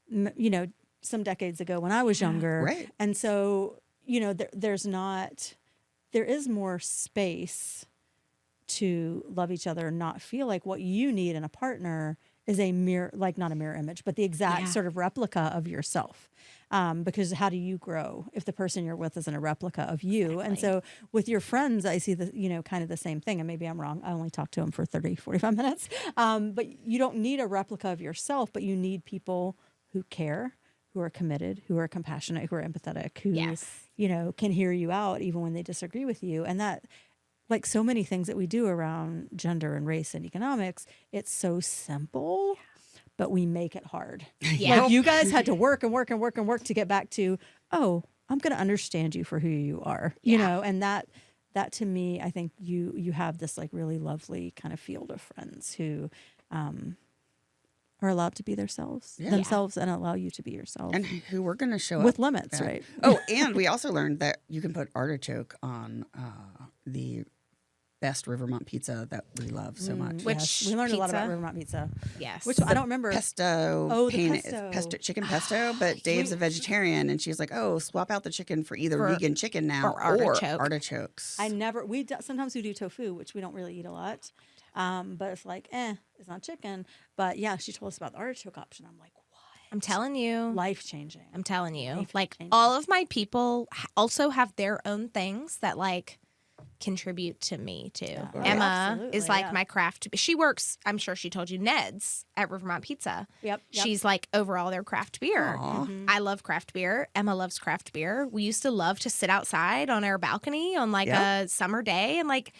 you know, some decades ago when I was younger. Right. And so, you know, there is more space to love each other and not feel like what you need in a partner is a mirror, like, not a mirror image, but the exact sort of replica of yourself. Because how do you grow if the person you're with isn't a replica of you? And so with your friends, I see kind of the same thing. And maybe I'm wrong. I only talked to them for 30, 45 minutes. But you don't need a replica of yourself, but you need people who care, who are committed, who are compassionate, who are empathetic, who, you know, can hear you out even when they disagree with you. And that, like so many things that we do around gender and race and economics, it's so simple, but we make it hard. Like, you guys had to work and work and work and work to get back to, oh, I'm going to understand you for who you are, you know, and that to me, I think you have this, like, really lovely kind of field of friends who are allowed to be themselves and allow you to be yourself. And who we're going to show with up limits, at. right? Oh, and we also learned that you can put artichoke on the best Rivermont pizza that we love so much. Which we learned a lot about Rivermont pizza. Yes. Which I don't remember. Pesto. Oh, the pesto. Chicken pesto. But Dave's a vegetarian, and she's like, "Oh, swap out the chicken for either vegan chicken now or artichokes." Sometimes we do tofu, which we don't really eat a lot. But it's like, it's not chicken. But yeah, she told us about the artichoke option. I'm like, what? I'm telling you. Life changing. I'm telling you. Like, all of my people also have their own things that, like, contribute to me too. Yeah. Emma Absolutely, is like yeah. my craft. She works, I'm sure she told you, Ned's at Rivermont Pizza. Yep. She's like overall their craft beer. Aw. I love craft beer. Emma loves craft beer. We used to love to sit outside on our balcony on like Yep. a summer day and like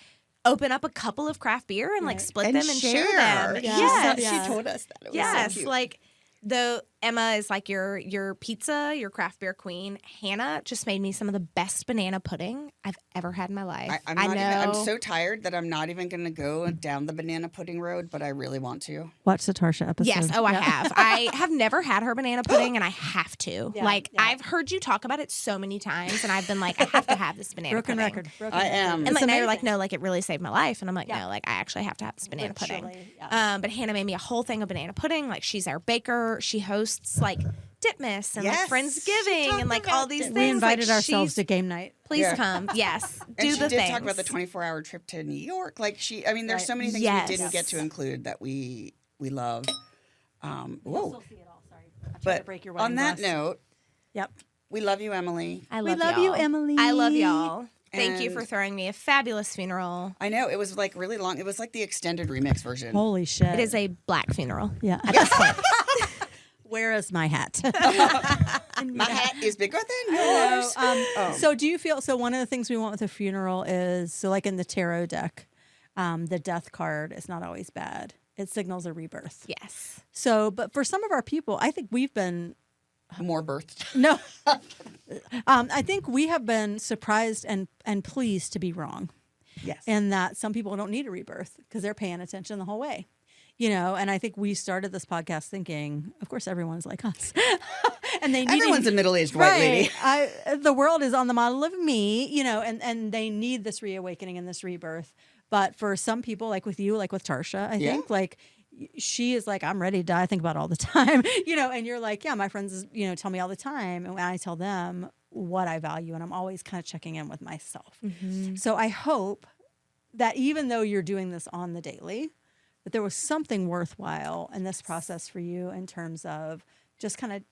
open up a couple of craft beer and like Right. split And them and share share. them. Yeah. Yes. Yeah. She told us that. It was so Yes, cute. like though Emma is like your pizza, your craft beer queen. Hannah just made me some of the best banana pudding I've ever had in my life. I'm I not know. even, I'm so tired that I'm not even going to go down the banana pudding road, but I really want to. Watch the Tarsha episode. Yes. Oh, I Yeah. have. I have never had her banana pudding, and I have to. Yeah, like yeah. I've heard you talk about it so many times, and I've been like, I have to have this banana Broken pudding. record. Broken I record. am. And It's like now you're like, amazing. no, like it really saved my life, and I'm like, Yeah. no, like I actually have to have this banana pudding. Literally, yeah. But Hannah made me a whole thing of banana pudding. Like she's our baker. She hosts like Ditmas and Yes, like she Friendsgiving talked and like all about these Ditmas. things. We invited like, ourselves she's- to game night. Please Yeah. come. Yes. And Do she the did things. talk about the 24-hour trip to New York. Like I mean, there's Right. so many things Yes. we didn't get to include that we love. Whoa. see it all. Sorry. I tried to But break your on wine that glass. note, Yep. we love you, Emily. I We love love y'all. you, Emily. I love y'all. Thank you And- for throwing me a fabulous funeral. I know, it was like really long. It was like the extended remix version. Holy shit. It is a black funeral. Yeah. At this point. Where is my hat? My hat is bigger than I yours. know. So do you feel, so one of the things we want with a funeral is, so like in the tarot deck, the death card is not always bad. It signals a rebirth. Yes. So, but for some of our people, I think we've been, More birthed. no, I think we have been surprised and pleased to be wrong. Yes. And that some people don't need a rebirth because they're paying attention the whole way. You know, and I think we started this podcast thinking, of course, everyone's like us, and they need Everyone's a middle-aged white lady. The world is on the model of me, you know, and they need this reawakening and this rebirth. But for some people, like with you, like with Tarsha, I think, like she is like, I'm ready to die. I think about it all the time, you know, and you're like, yeah, my friends, you know, tell me all the time, and when I tell them what I value, and I'm always kind of checking in with myself. Mm-hmm. So I hope that even though you're doing this on the daily, that there was something worthwhile in this process for you in terms of just kind of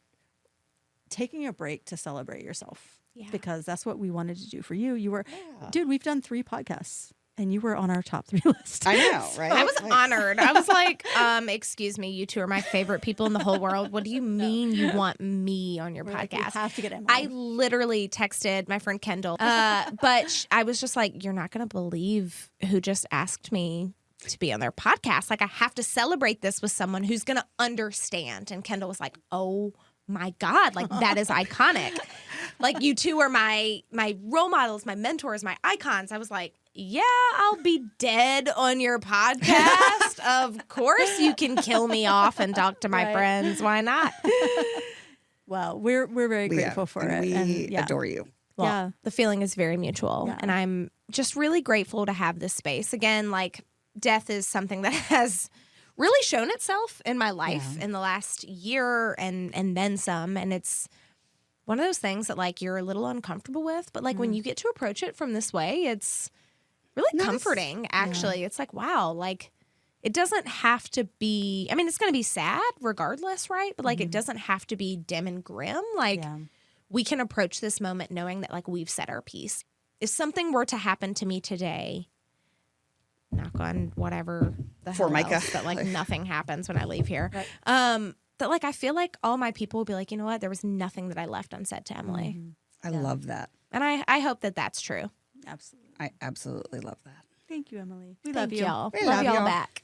taking a break to celebrate yourself. Yeah. Because that's what we wanted to do for you. You were, dude, we've done 3 podcasts and you were on our top 3 list. I know, right? I was honored. I was like, excuse me, you two are my favorite people in the whole world. What do you mean you want me on your We're like, we podcast? have to get Emily. I literally texted my friend Kendall, but I was just like, you're not going to believe who just asked me to be on their podcast. Like, I have to celebrate this with someone who's going to understand. And Kendall was like, oh my God, like that is iconic. Like you two are my role models, my mentors, my icons. I was like, yeah, I'll be dead on your podcast. Of course you can kill me off and talk to my Right. friends. Why not? Well, we're very grateful for it. We and yeah. adore you. Well, Yeah. the feeling is very mutual. Yeah. And I'm just really grateful to have this space. Again, like death is something that has really shown itself in my life in the last year and then some. And it's one of those things that like you're a little uncomfortable with. But like when you get to approach it from this way, it's really comforting, actually. It's like, wow, like it doesn't have to be, I mean, it's going to be sad regardless, right? But like it doesn't have to be dim and grim. Like we can approach this moment knowing that like we've said our piece. If something were to happen to me today, knock on whatever the hell Formica. else, that like nothing happens when I leave here. That like I feel like all my people will be like, you know what? There was nothing that I left unsaid to Emily. I love that. And I hope that that's true. Absolutely. I absolutely love that. Thank you, Emily. We Thank love you. y'all. We love love y'all y'all. back.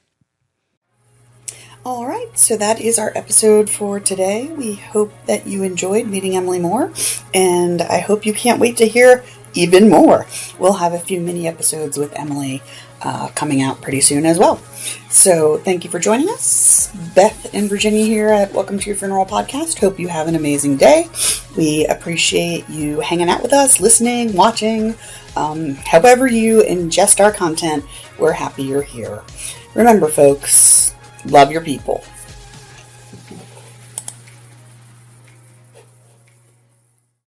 All right, so that is our episode for today. We hope that you enjoyed meeting Emily Moore, and I hope you can't wait to hear even more. We'll have a few mini episodes with Emily coming out pretty soon as well. So thank you for joining us. Beth and Virginia here at Welcome to Your Funeral Podcast. Hope you have an amazing day. We appreciate you hanging out with us, listening, watching. However you ingest our content, we're happy you're here. Remember, folks, love your people.